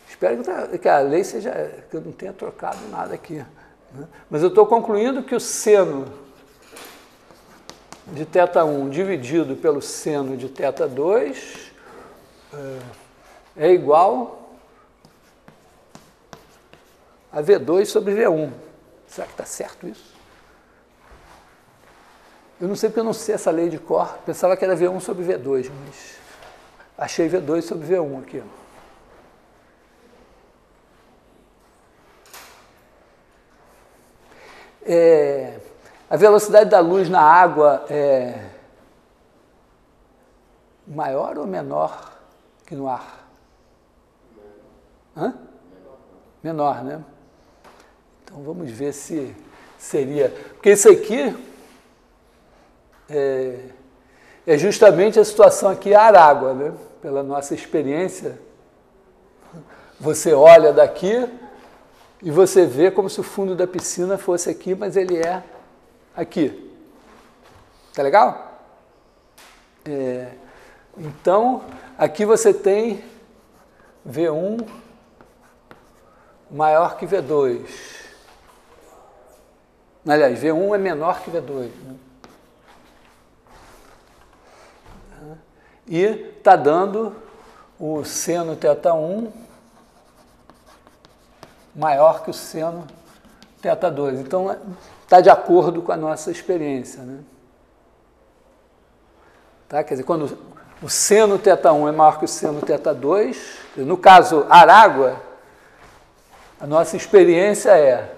espero que a lei seja, que eu não tenha trocado nada aqui, né? Mas eu estou concluindo que o seno de θ1 dividido pelo seno de θ2 é igual a V2 sobre V1. Será que está certo isso? Eu não sei porque eu não sei essa lei de cor. Pensava que era V1 sobre V2, mas achei V2 sobre V1 aqui. A velocidade da luz na água é maior ou menor que no ar? Hã? Menor, né? Então vamos ver se seria... Porque isso aqui é justamente a situação aqui Aragua, né? Pela nossa experiência, você olha daqui e você vê como se o fundo da piscina fosse aqui, mas ele é aqui. Tá legal? Então, aqui você tem V1 maior que V2. Aliás, V1 é menor que V2. Né? E está dando o seno θ1 maior que o seno θ2. Então, está de acordo com a nossa experiência. Né? Tá? Quer dizer, quando o seno θ1 é maior que o seno θ2, no caso Aragua, a nossa experiência é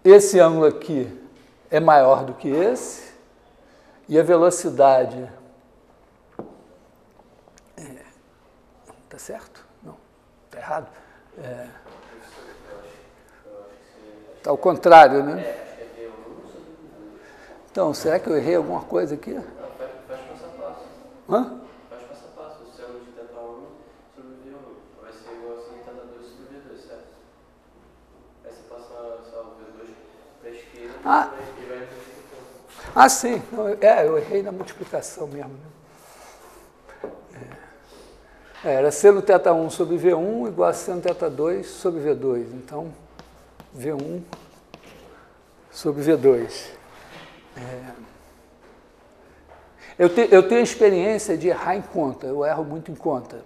esse ângulo aqui é maior do que esse e a velocidade... Tá certo? Não, tá errado. Tá ao contrário, né? Então, será que eu errei alguma coisa aqui? Não, faz passo a passo. Hã? Faz passo a passo. O seno de θ1 sobre V1 vai ser igual a seno de θ2 sobre V2, certo? Aí você passa só o V2 para a esquerda e vai multiplicando. Ah, sim. Eu errei na multiplicação mesmo. Né? Era seno θ1 sobre V1 igual a seno θ2 sobre V2. Então, V1 sobre V2. Eu tenho a experiência de errar em conta. Eu erro muito em conta.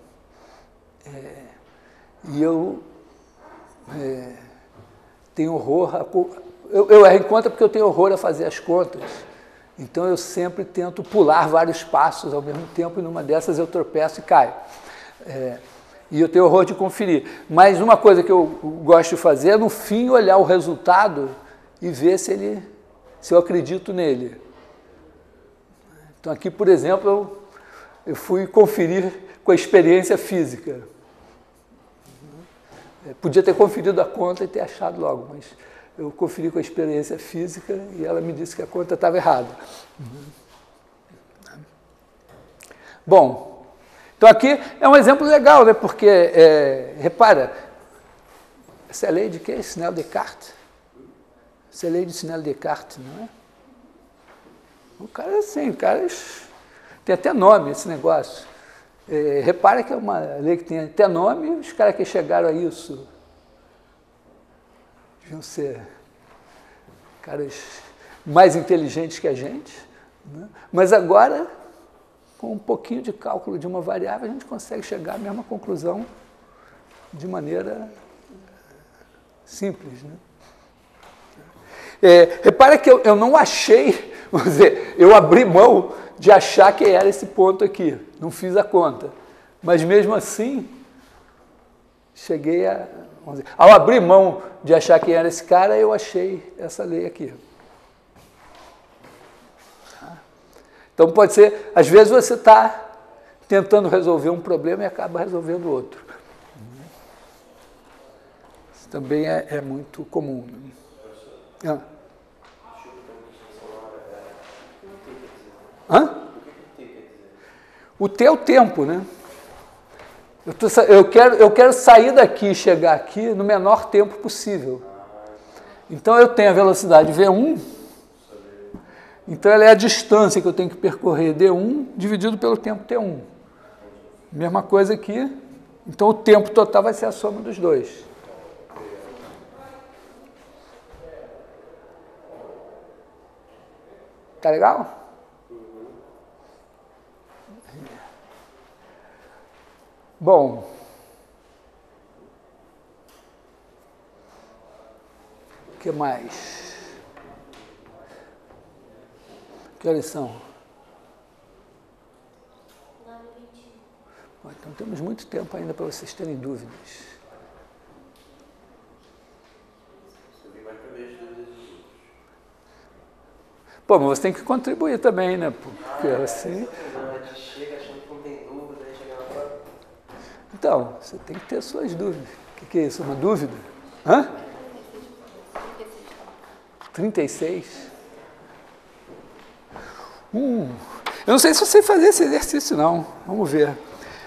E eu tenho horror... Eu erro em conta porque eu tenho horror a fazer as contas. Então, eu sempre tento pular vários passos ao mesmo tempo e numa dessas eu tropeço e caio. E eu tenho horror de conferir. Mas uma coisa que eu gosto de fazer é, no fim, olhar o resultado e ver se eu acredito nele. Então, aqui, por exemplo, eu fui conferir com a experiência física. Podia ter conferido a conta e ter achado logo, mas eu conferi com a experiência física e ela me disse que a conta estava errada. Bom, então aqui é um exemplo legal, né? Porque, repara, essa é a lei de quê? Snell-Descartes? Essa é a lei de Snell-Descartes, não é? O cara é assim, o cara tem até nome esse negócio. Repara que é uma lei que tem até nome, os caras que chegaram a isso deviam ser caras mais inteligentes que a gente, né? Mas agora, com um pouquinho de cálculo de uma variável, a gente consegue chegar à mesma conclusão de maneira simples. Né? Repara que eu não achei, vamos dizer, eu abri mão de achar que era esse ponto aqui, não fiz a conta. Mas mesmo assim, cheguei a... Vamos dizer, ao abrir mão de achar que era esse cara, eu achei essa lei aqui. Então pode ser, às vezes você está tentando resolver um problema e acaba resolvendo outro. Isso também é muito comum. Hã? O T é o tempo, né? Eu quero sair daqui e chegar aqui no menor tempo possível. Então eu tenho a velocidade V1, então ela é a distância que eu tenho que percorrer D1 dividido pelo tempo T1. Mesma coisa aqui, então o tempo total vai ser a soma dos dois. Tá legal? Bom, o que mais? Que horas são? 9h21. Bom, então temos muito tempo ainda para vocês terem dúvidas. Pô, mas você tem que contribuir também, né? Porque assim... A gente chega achando que não tem dúvida, aí chega na prova. Então, você tem que ter suas dúvidas. O que é isso? Uma dúvida? Hã? 36? Eu não sei se eu sei fazer esse exercício, não. Vamos ver.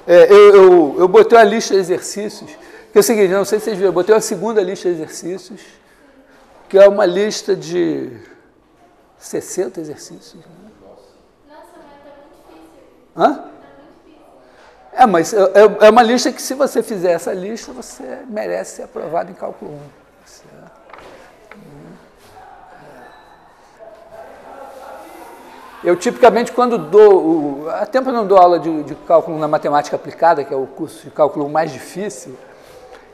Eu botei uma lista de exercícios, que é o seguinte, eu não sei se vocês viram, eu botei uma segunda lista de exercícios, que é uma lista de 60 exercícios. Né? Nossa, mas tá muito difícil. Hã? Tá muito difícil. Mas é uma lista que, se você fizer essa lista, você merece ser aprovado em cálculo 1. Eu, tipicamente, quando dou... Há tempo eu não dou aula de cálculo na matemática aplicada, que é o curso de cálculo mais difícil.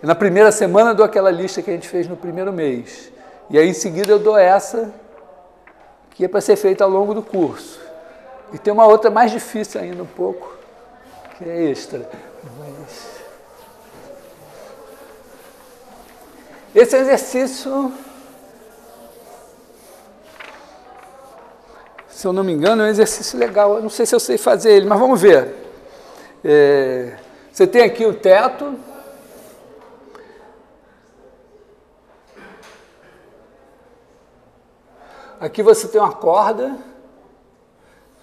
E na primeira semana eu dou aquela lista que a gente fez no primeiro mês. E aí, em seguida, eu dou essa, que é para ser feita ao longo do curso. E tem uma outra mais difícil ainda um pouco, que é extra. Esse exercício, se eu não me engano, é um exercício legal. Eu não sei se eu sei fazer ele, mas vamos ver. Você tem aqui o teto. Aqui você tem uma corda.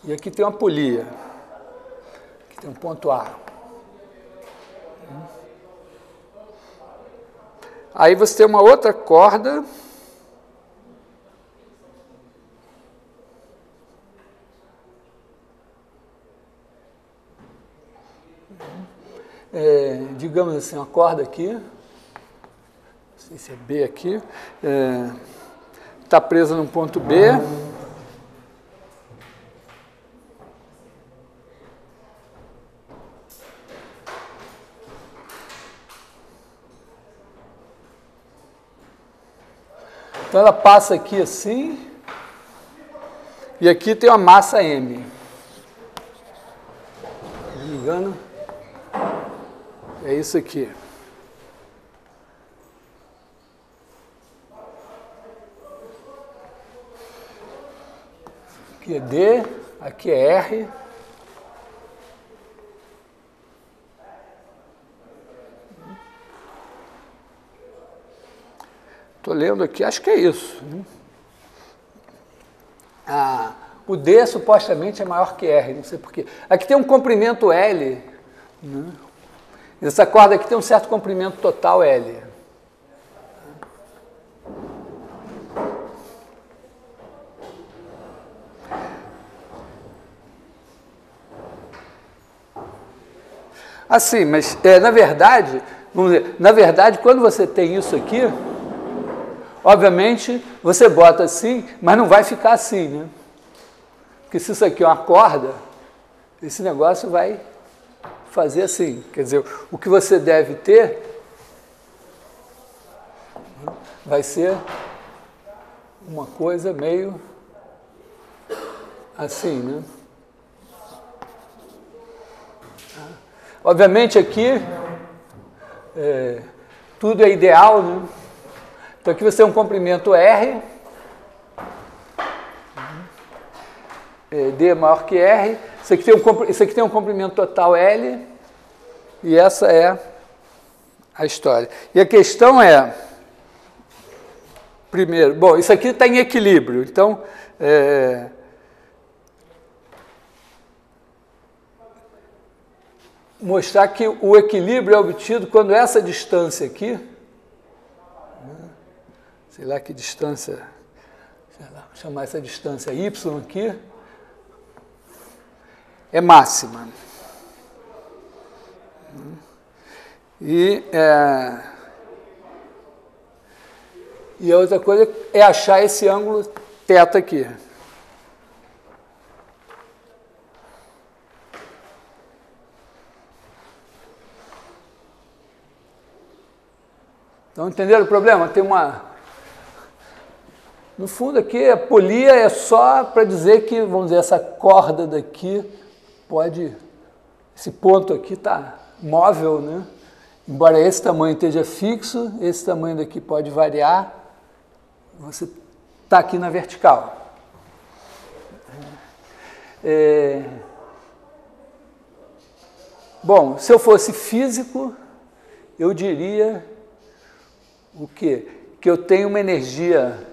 E aqui tem uma polia. Aqui tem um ponto A. Aí você tem uma outra corda. Digamos assim, uma corda aqui. Não sei se é B aqui. Está presa num ponto B. Então ela passa aqui assim, e aqui tem uma massa M. Se não me engano, é isso aqui. Aqui é D, aqui é R. Estou lendo aqui, acho que é isso. O D supostamente é maior que R, não sei porquê. Aqui tem um comprimento L. Né? Essa corda aqui tem um certo comprimento total L. Assim, mas na verdade, vamos dizer, na verdade, quando você tem isso aqui, obviamente, você bota assim, mas não vai ficar assim, né? Porque se isso aqui é uma corda, esse negócio vai fazer assim. Quer dizer, o que você deve ter vai ser uma coisa meio assim, né? Obviamente aqui, tudo é ideal, né? Então aqui você tem um comprimento R, D é maior que R, isso aqui tem um comprimento total L, e essa é a história. E a questão é, primeiro, bom, isso aqui está em equilíbrio, então, mostrar que o equilíbrio é obtido quando essa distância aqui, sei lá que distância, sei lá, vou chamar essa distância y aqui, é máxima. E a outra coisa é achar esse ângulo θ aqui. Então, entenderam o problema? Tem uma... No fundo aqui, a polia é só para dizer que, vamos dizer, essa corda daqui pode... Esse ponto aqui está móvel, né? Embora esse tamanho esteja fixo, esse tamanho daqui pode variar, você está aqui na vertical. Bom, se eu fosse físico, eu diria o quê? Que eu tenho uma energia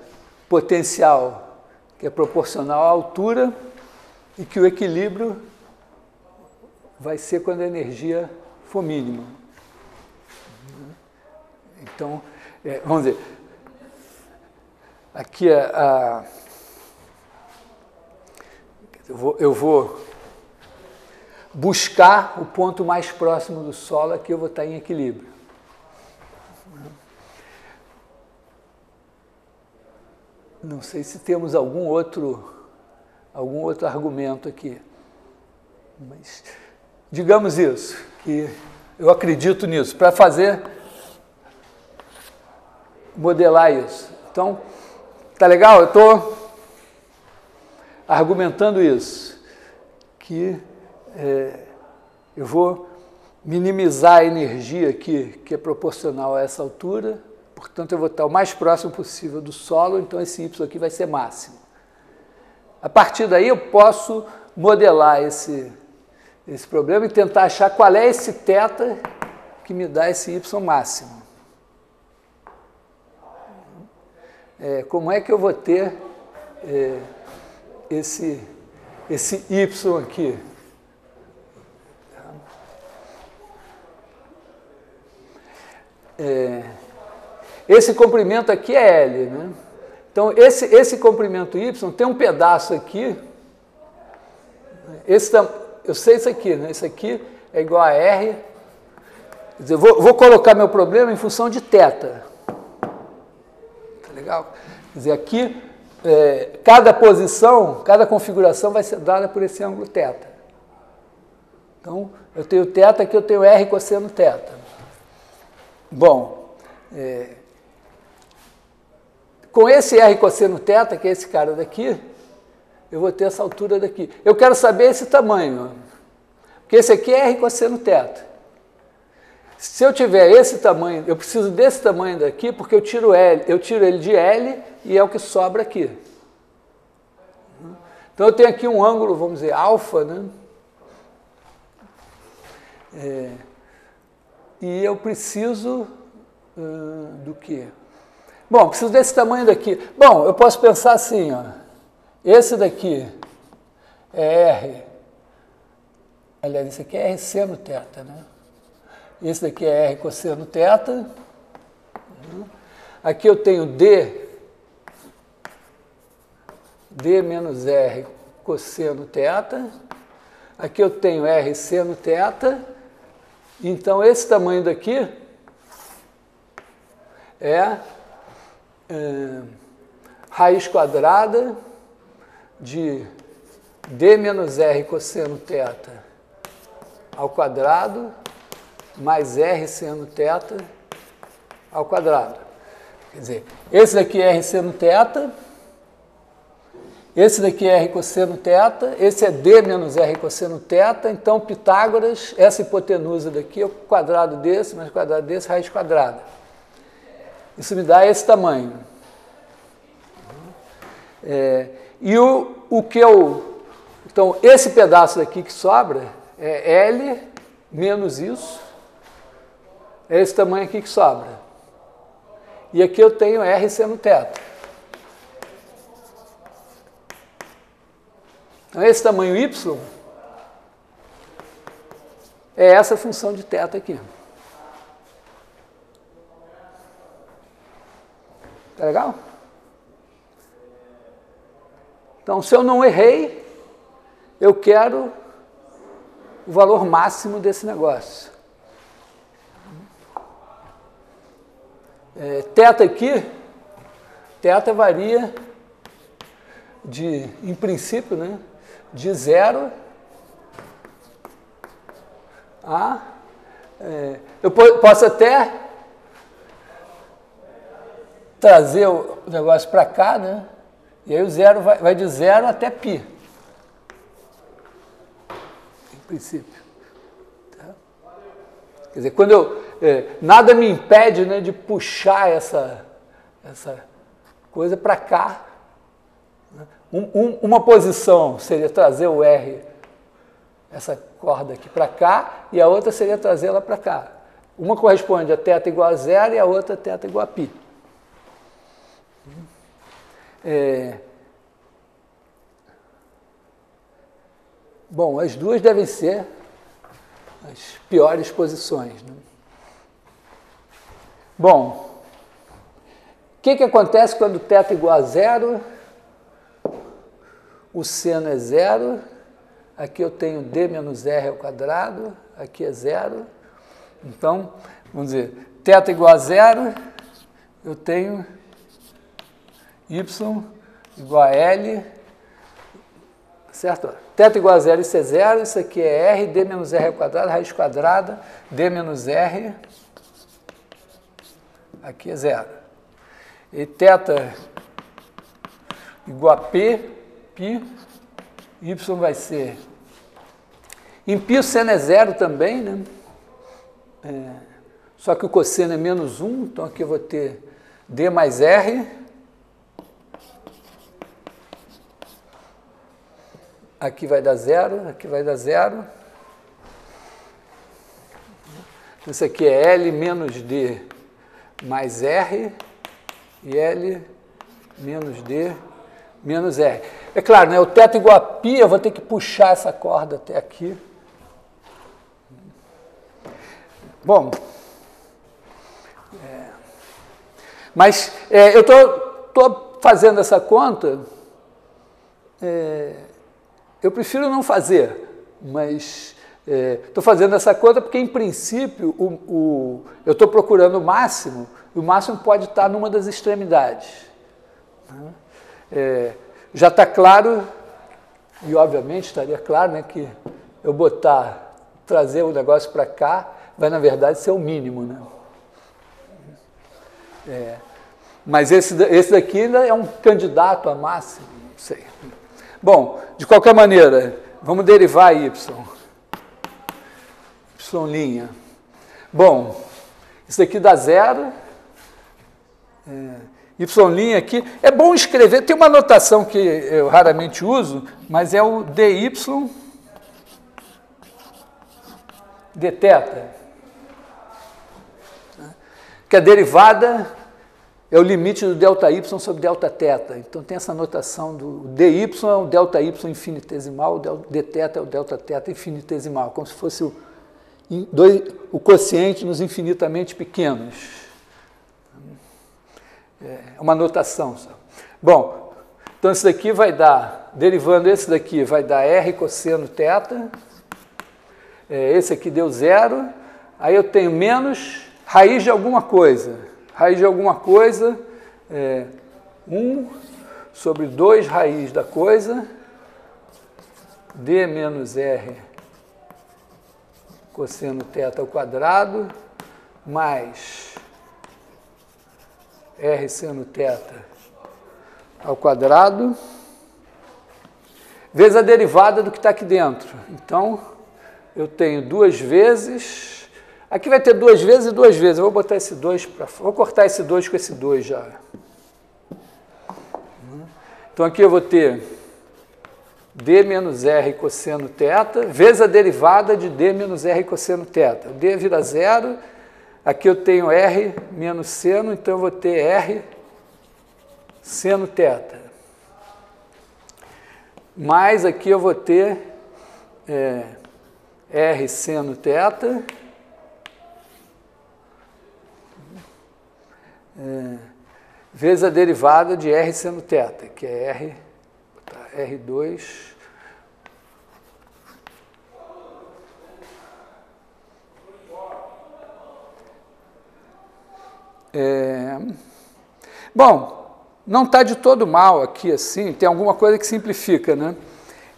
potencial que é proporcional à altura e que o equilíbrio vai ser quando a energia for mínima. Então, vamos dizer, aqui eu vou buscar o ponto mais próximo do solo, aqui eu vou estar em equilíbrio. Não sei se temos algum outro argumento aqui, mas digamos isso, que eu acredito nisso, para modelar isso. Então, tá legal? Eu estou argumentando isso, que eu vou minimizar a energia aqui, que é proporcional a essa altura, portanto eu vou estar o mais próximo possível do solo, então esse Y aqui vai ser máximo. A partir daí eu posso modelar esse problema e tentar achar qual é esse θ que me dá esse Y máximo. Como é que eu vou ter esse Y aqui? Esse comprimento aqui é L, né? Então, esse comprimento Y tem um pedaço aqui, eu sei isso aqui, né? Isso aqui é igual a R, quer dizer, vou colocar meu problema em função de θ. Tá legal? Quer dizer, aqui, cada posição, cada configuração vai ser dada por esse ângulo θ. Então, eu tenho θ, aqui eu tenho R cosseno θ. Bom, com esse R cosseno θ, que é esse cara daqui, eu vou ter essa altura daqui. Eu quero saber esse tamanho, porque esse aqui é R cosseno θ. Se eu tiver esse tamanho, eu preciso desse tamanho daqui, porque eu tiro ele de L e é o que sobra aqui. Então eu tenho aqui um ângulo, vamos dizer, alfa, né? E eu preciso do quê? Bom, preciso desse tamanho daqui. Bom, eu posso pensar assim, ó. Esse daqui é R. Aliás, esse aqui é R seno θ, né? Esse daqui é R cosseno θ. Aqui eu tenho D menos R cosseno θ. Aqui eu tenho R seno θ. Então, esse tamanho daqui é raiz quadrada de D menos R cosseno θ ao quadrado mais R seno θ ao quadrado. Quer dizer, esse daqui é R seno θ, esse daqui é R cosseno θ, esse é D menos R cosseno θ, então Pitágoras, essa hipotenusa daqui é o quadrado desse, mais o quadrado desse, raiz quadrada. Isso me dá esse tamanho. E o que eu... Então, esse pedaço daqui que sobra é L menos isso, é esse tamanho aqui que sobra. E aqui eu tenho R seno θ. Então, esse tamanho Y é essa função de θ aqui. Tá legal? Então, se eu não errei, eu quero o valor máximo desse negócio. Θ aqui, θ varia em princípio, né, de 0 a... eu posso até trazer o negócio para cá, né? E aí o zero vai de 0 até π. Em princípio. Tá? Quer dizer, quando nada me impede, né, de puxar essa coisa para cá. Uma posição seria trazer o R, essa corda aqui para cá, e a outra seria trazê-la para cá. Uma corresponde a θ igual a 0 e a outra a θ igual a π. Bom, as duas devem ser as piores posições, né? Bom, o que acontece quando θ igual a 0? O seno é 0, aqui eu tenho d menos r ao quadrado, aqui é 0. Então, vamos dizer, θ igual a 0, eu tenho y igual a L, certo? Θ igual a 0, isso é 0, isso aqui é R, d menos r ao quadrado, raiz quadrada, d menos r, aqui é 0. E θ igual a π, y vai ser... Em π o seno é 0 também, né? Só que o cosseno é menos 1, então aqui eu vou ter d mais r. Aqui vai dar 0, aqui vai dar 0. Isso aqui é L menos D mais R e L menos D menos R. É claro, né, o θ igual a π, eu vou ter que puxar essa corda até aqui. Bom, mas eu estou fazendo essa conta, eu prefiro não fazer, mas estou fazendo essa conta porque, em princípio, eu estou procurando o máximo, e o máximo pode estar numa das extremidades. Já está claro, e obviamente estaria claro, né, que eu trazer o negócio para cá, vai, na verdade, ser o mínimo, né? Mas esse daqui ainda é um candidato a máximo, não sei. Bom, de qualquer maneira, vamos derivar y. Y'. Bom, isso daqui dá 0. Y' aqui. É bom escrever, tem uma notação que eu raramente uso, mas é o dy dθ. Que a derivada é o limite do ΔY sobre Δθ. Então tem essa notação do dy é o ΔY infinitesimal, o dθ é o Δθ infinitesimal, como se fosse o quociente nos infinitamente pequenos. É uma notação só. Bom, então isso daqui vai dar, derivando esse daqui, vai dar R cosseno θ. Esse aqui deu 0. Aí eu tenho menos raiz de alguma coisa. Raiz de alguma coisa é 1 sobre 2 raiz da coisa, d menos r cosseno θ ao quadrado, mais r seno θ ao quadrado, vezes a derivada do que está aqui dentro. Então, eu tenho 2 vezes... Aqui vai ter 2 vezes e 2 vezes. Eu vou botar esse 2 para fora. Vou cortar esse 2 com esse 2 já. Então, aqui eu vou ter d menos r cosseno θ, vezes a derivada de d menos r cosseno θ. O d vira 0. Aqui eu tenho r menos seno, então eu vou ter r seno θ. Mais aqui eu vou ter r seno θ. Vezes a derivada de r seno θ, que é R2 Bom, não está de todo mal aqui assim, tem alguma coisa que simplifica, né?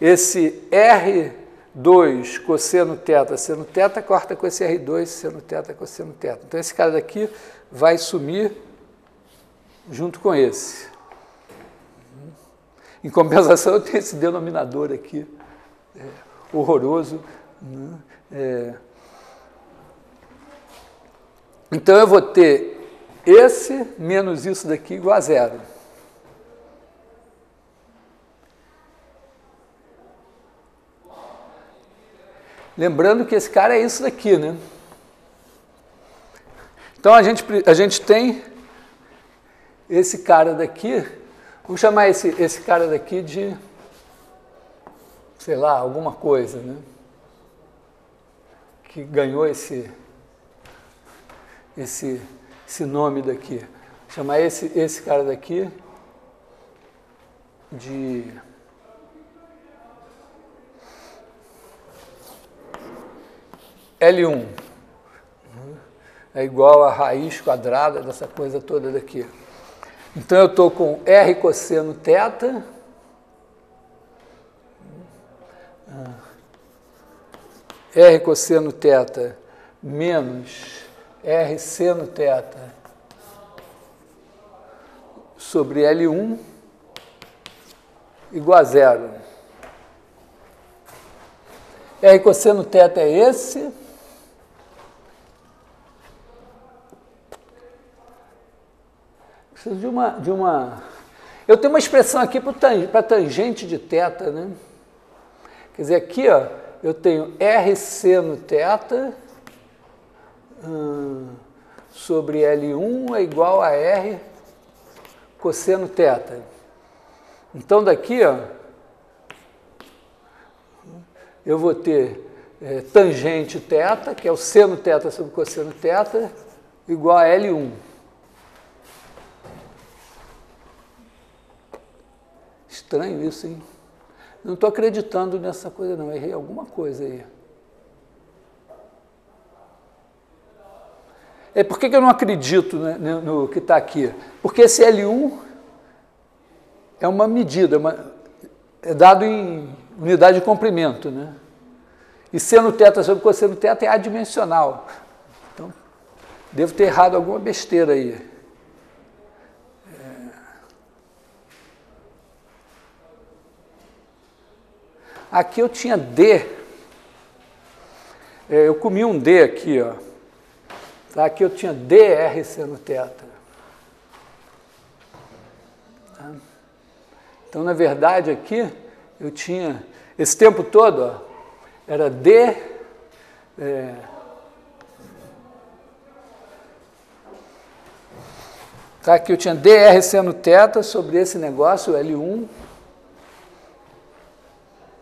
Esse R2 cosseno θ seno θ corta com esse R2 seno θ cosseno θ. Então esse cara daqui vai sumir junto com esse. Em compensação, eu tenho esse denominador aqui, horroroso. Né? Então, eu vou ter esse menos isso daqui igual a zero. Lembrando que esse cara é isso daqui, né? Então, a gente tem esse cara daqui, vou chamar esse cara daqui de, sei lá, alguma coisa, né? Que ganhou esse nome daqui. Vou chamar esse cara daqui de L1. É igual a raiz quadrada dessa coisa toda daqui. Então, eu estou com R cosseno θ, R cosseno θ menos R seno θ sobre L1 igual a zero. R cosseno θ é esse. Preciso de uma... Eu tenho uma expressão aqui para tangente de θ, né? Quer dizer, aqui, ó, eu tenho R seno θ sobre L1 é igual a R cosseno θ. Então, daqui, ó, eu vou ter tangente θ, que é o seno θ sobre cosseno θ, igual a L1. Estranho isso, hein? Não estou acreditando nessa coisa, não. Errei alguma coisa aí. Por que eu não acredito, né, no que está aqui? Porque esse L1 é uma medida, é dado em unidade de comprimento, né? E seno θ sobre cosseno θ é adimensional. Então, devo ter errado alguma besteira aí. Aqui eu tinha D. Eu comi um D aqui, ó. Tá? Aqui eu tinha dr seno θ. Tá? Então, na verdade, aqui eu tinha, esse tempo todo, ó, era D... Tá? Aqui eu tinha dr seno θ sobre esse negócio, L1,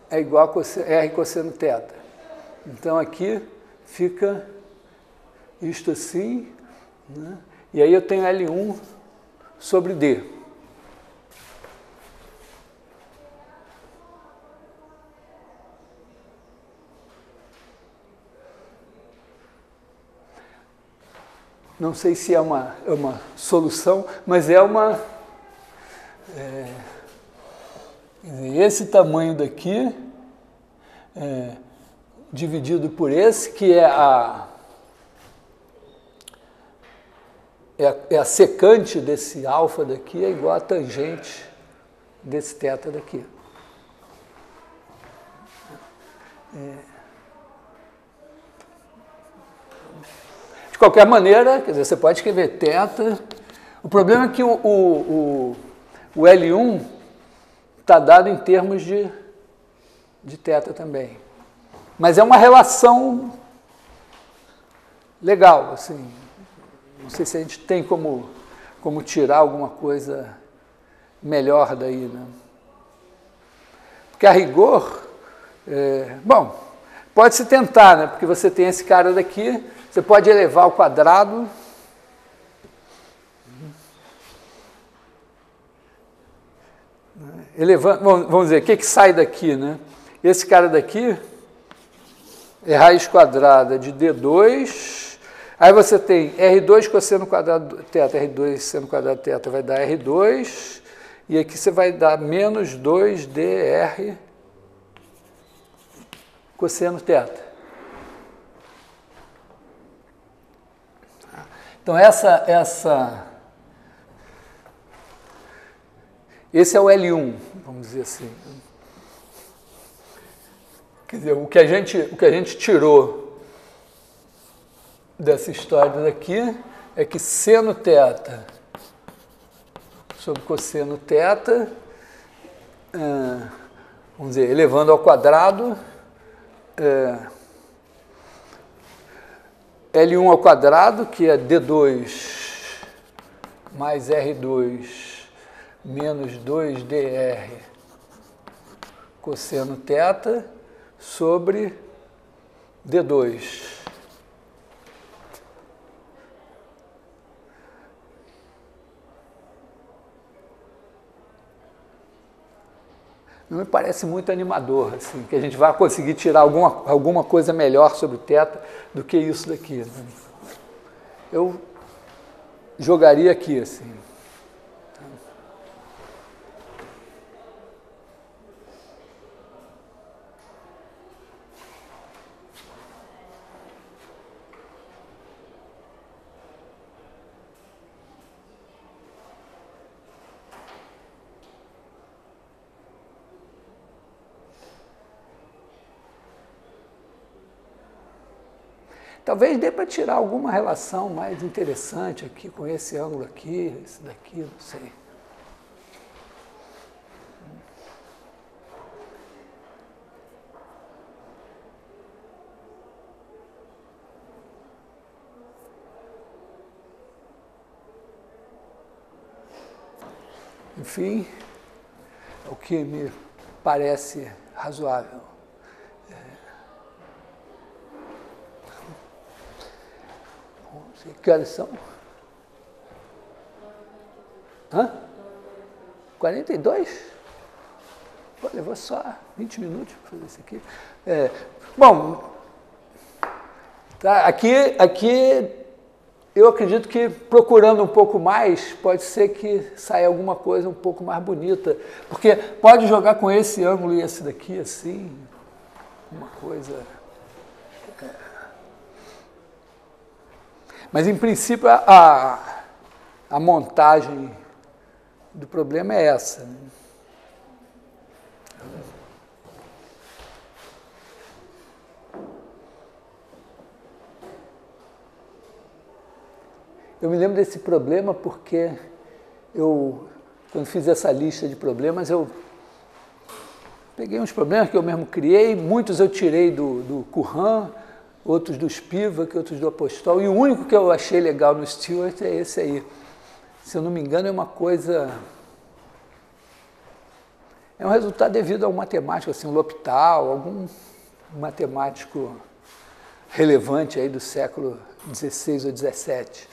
é igual a R cosseno θ. Então, aqui fica isto assim, né? E aí eu tenho L1 sobre D. Não sei se é uma solução, mas é uma... esse tamanho daqui, dividido por esse, que é a secante desse alfa daqui, é igual a tangente desse θ daqui. De qualquer maneira, quer dizer, você pode escrever θ. O problema é que o L1 está dado em termos de θ também. Mas é uma relação legal, assim. Não sei se a gente tem como tirar alguma coisa melhor daí, né? Porque a rigor, bom, pode-se tentar, né? Porque você tem esse cara daqui, você pode elevar ao quadrado. Elevando, vamos dizer, o que sai daqui, né? Esse cara daqui é raiz quadrada de D2, aí você tem R2 cosseno quadrado θ, R2 seno quadrado θ vai dar R2, e aqui você vai dar menos 2dr cosseno θ. Então, Esse é o L1, vamos dizer assim. Quer dizer, o que a gente tirou dessa história daqui é que seno θ sobre cosseno θ, vamos dizer, elevando ao quadrado, L1 ao quadrado, que é D2 mais R2 menos 2dr cosseno θ sobre D2. Não me parece muito animador, assim, que a gente vai conseguir tirar alguma coisa melhor sobre o θ do que isso daqui. Né? Eu jogaria aqui, assim. Talvez dê para tirar alguma relação mais interessante aqui com esse ângulo aqui, esse daqui, não sei. Enfim, é o que me parece razoável. Que horas são? Hã? 42? Pô, levou só 20 minutos para fazer isso aqui. Bom, tá, aqui eu acredito que procurando um pouco mais, pode ser que saia alguma coisa um pouco mais bonita. Porque pode jogar com esse ângulo e esse daqui, assim, uma coisa... Mas, em princípio, a montagem do problema é essa. Né? Eu me lembro desse problema porque quando fiz essa lista de problemas, eu peguei uns problemas que eu mesmo criei, muitos eu tirei do Curran, outros do Spivak, outros do Apostol, e o único que eu achei legal no Stewart é esse aí. Se eu não me engano, é uma coisa... É um resultado devido a um matemático, assim, um L'Hopital, algum matemático relevante aí do século XVI ou XVII.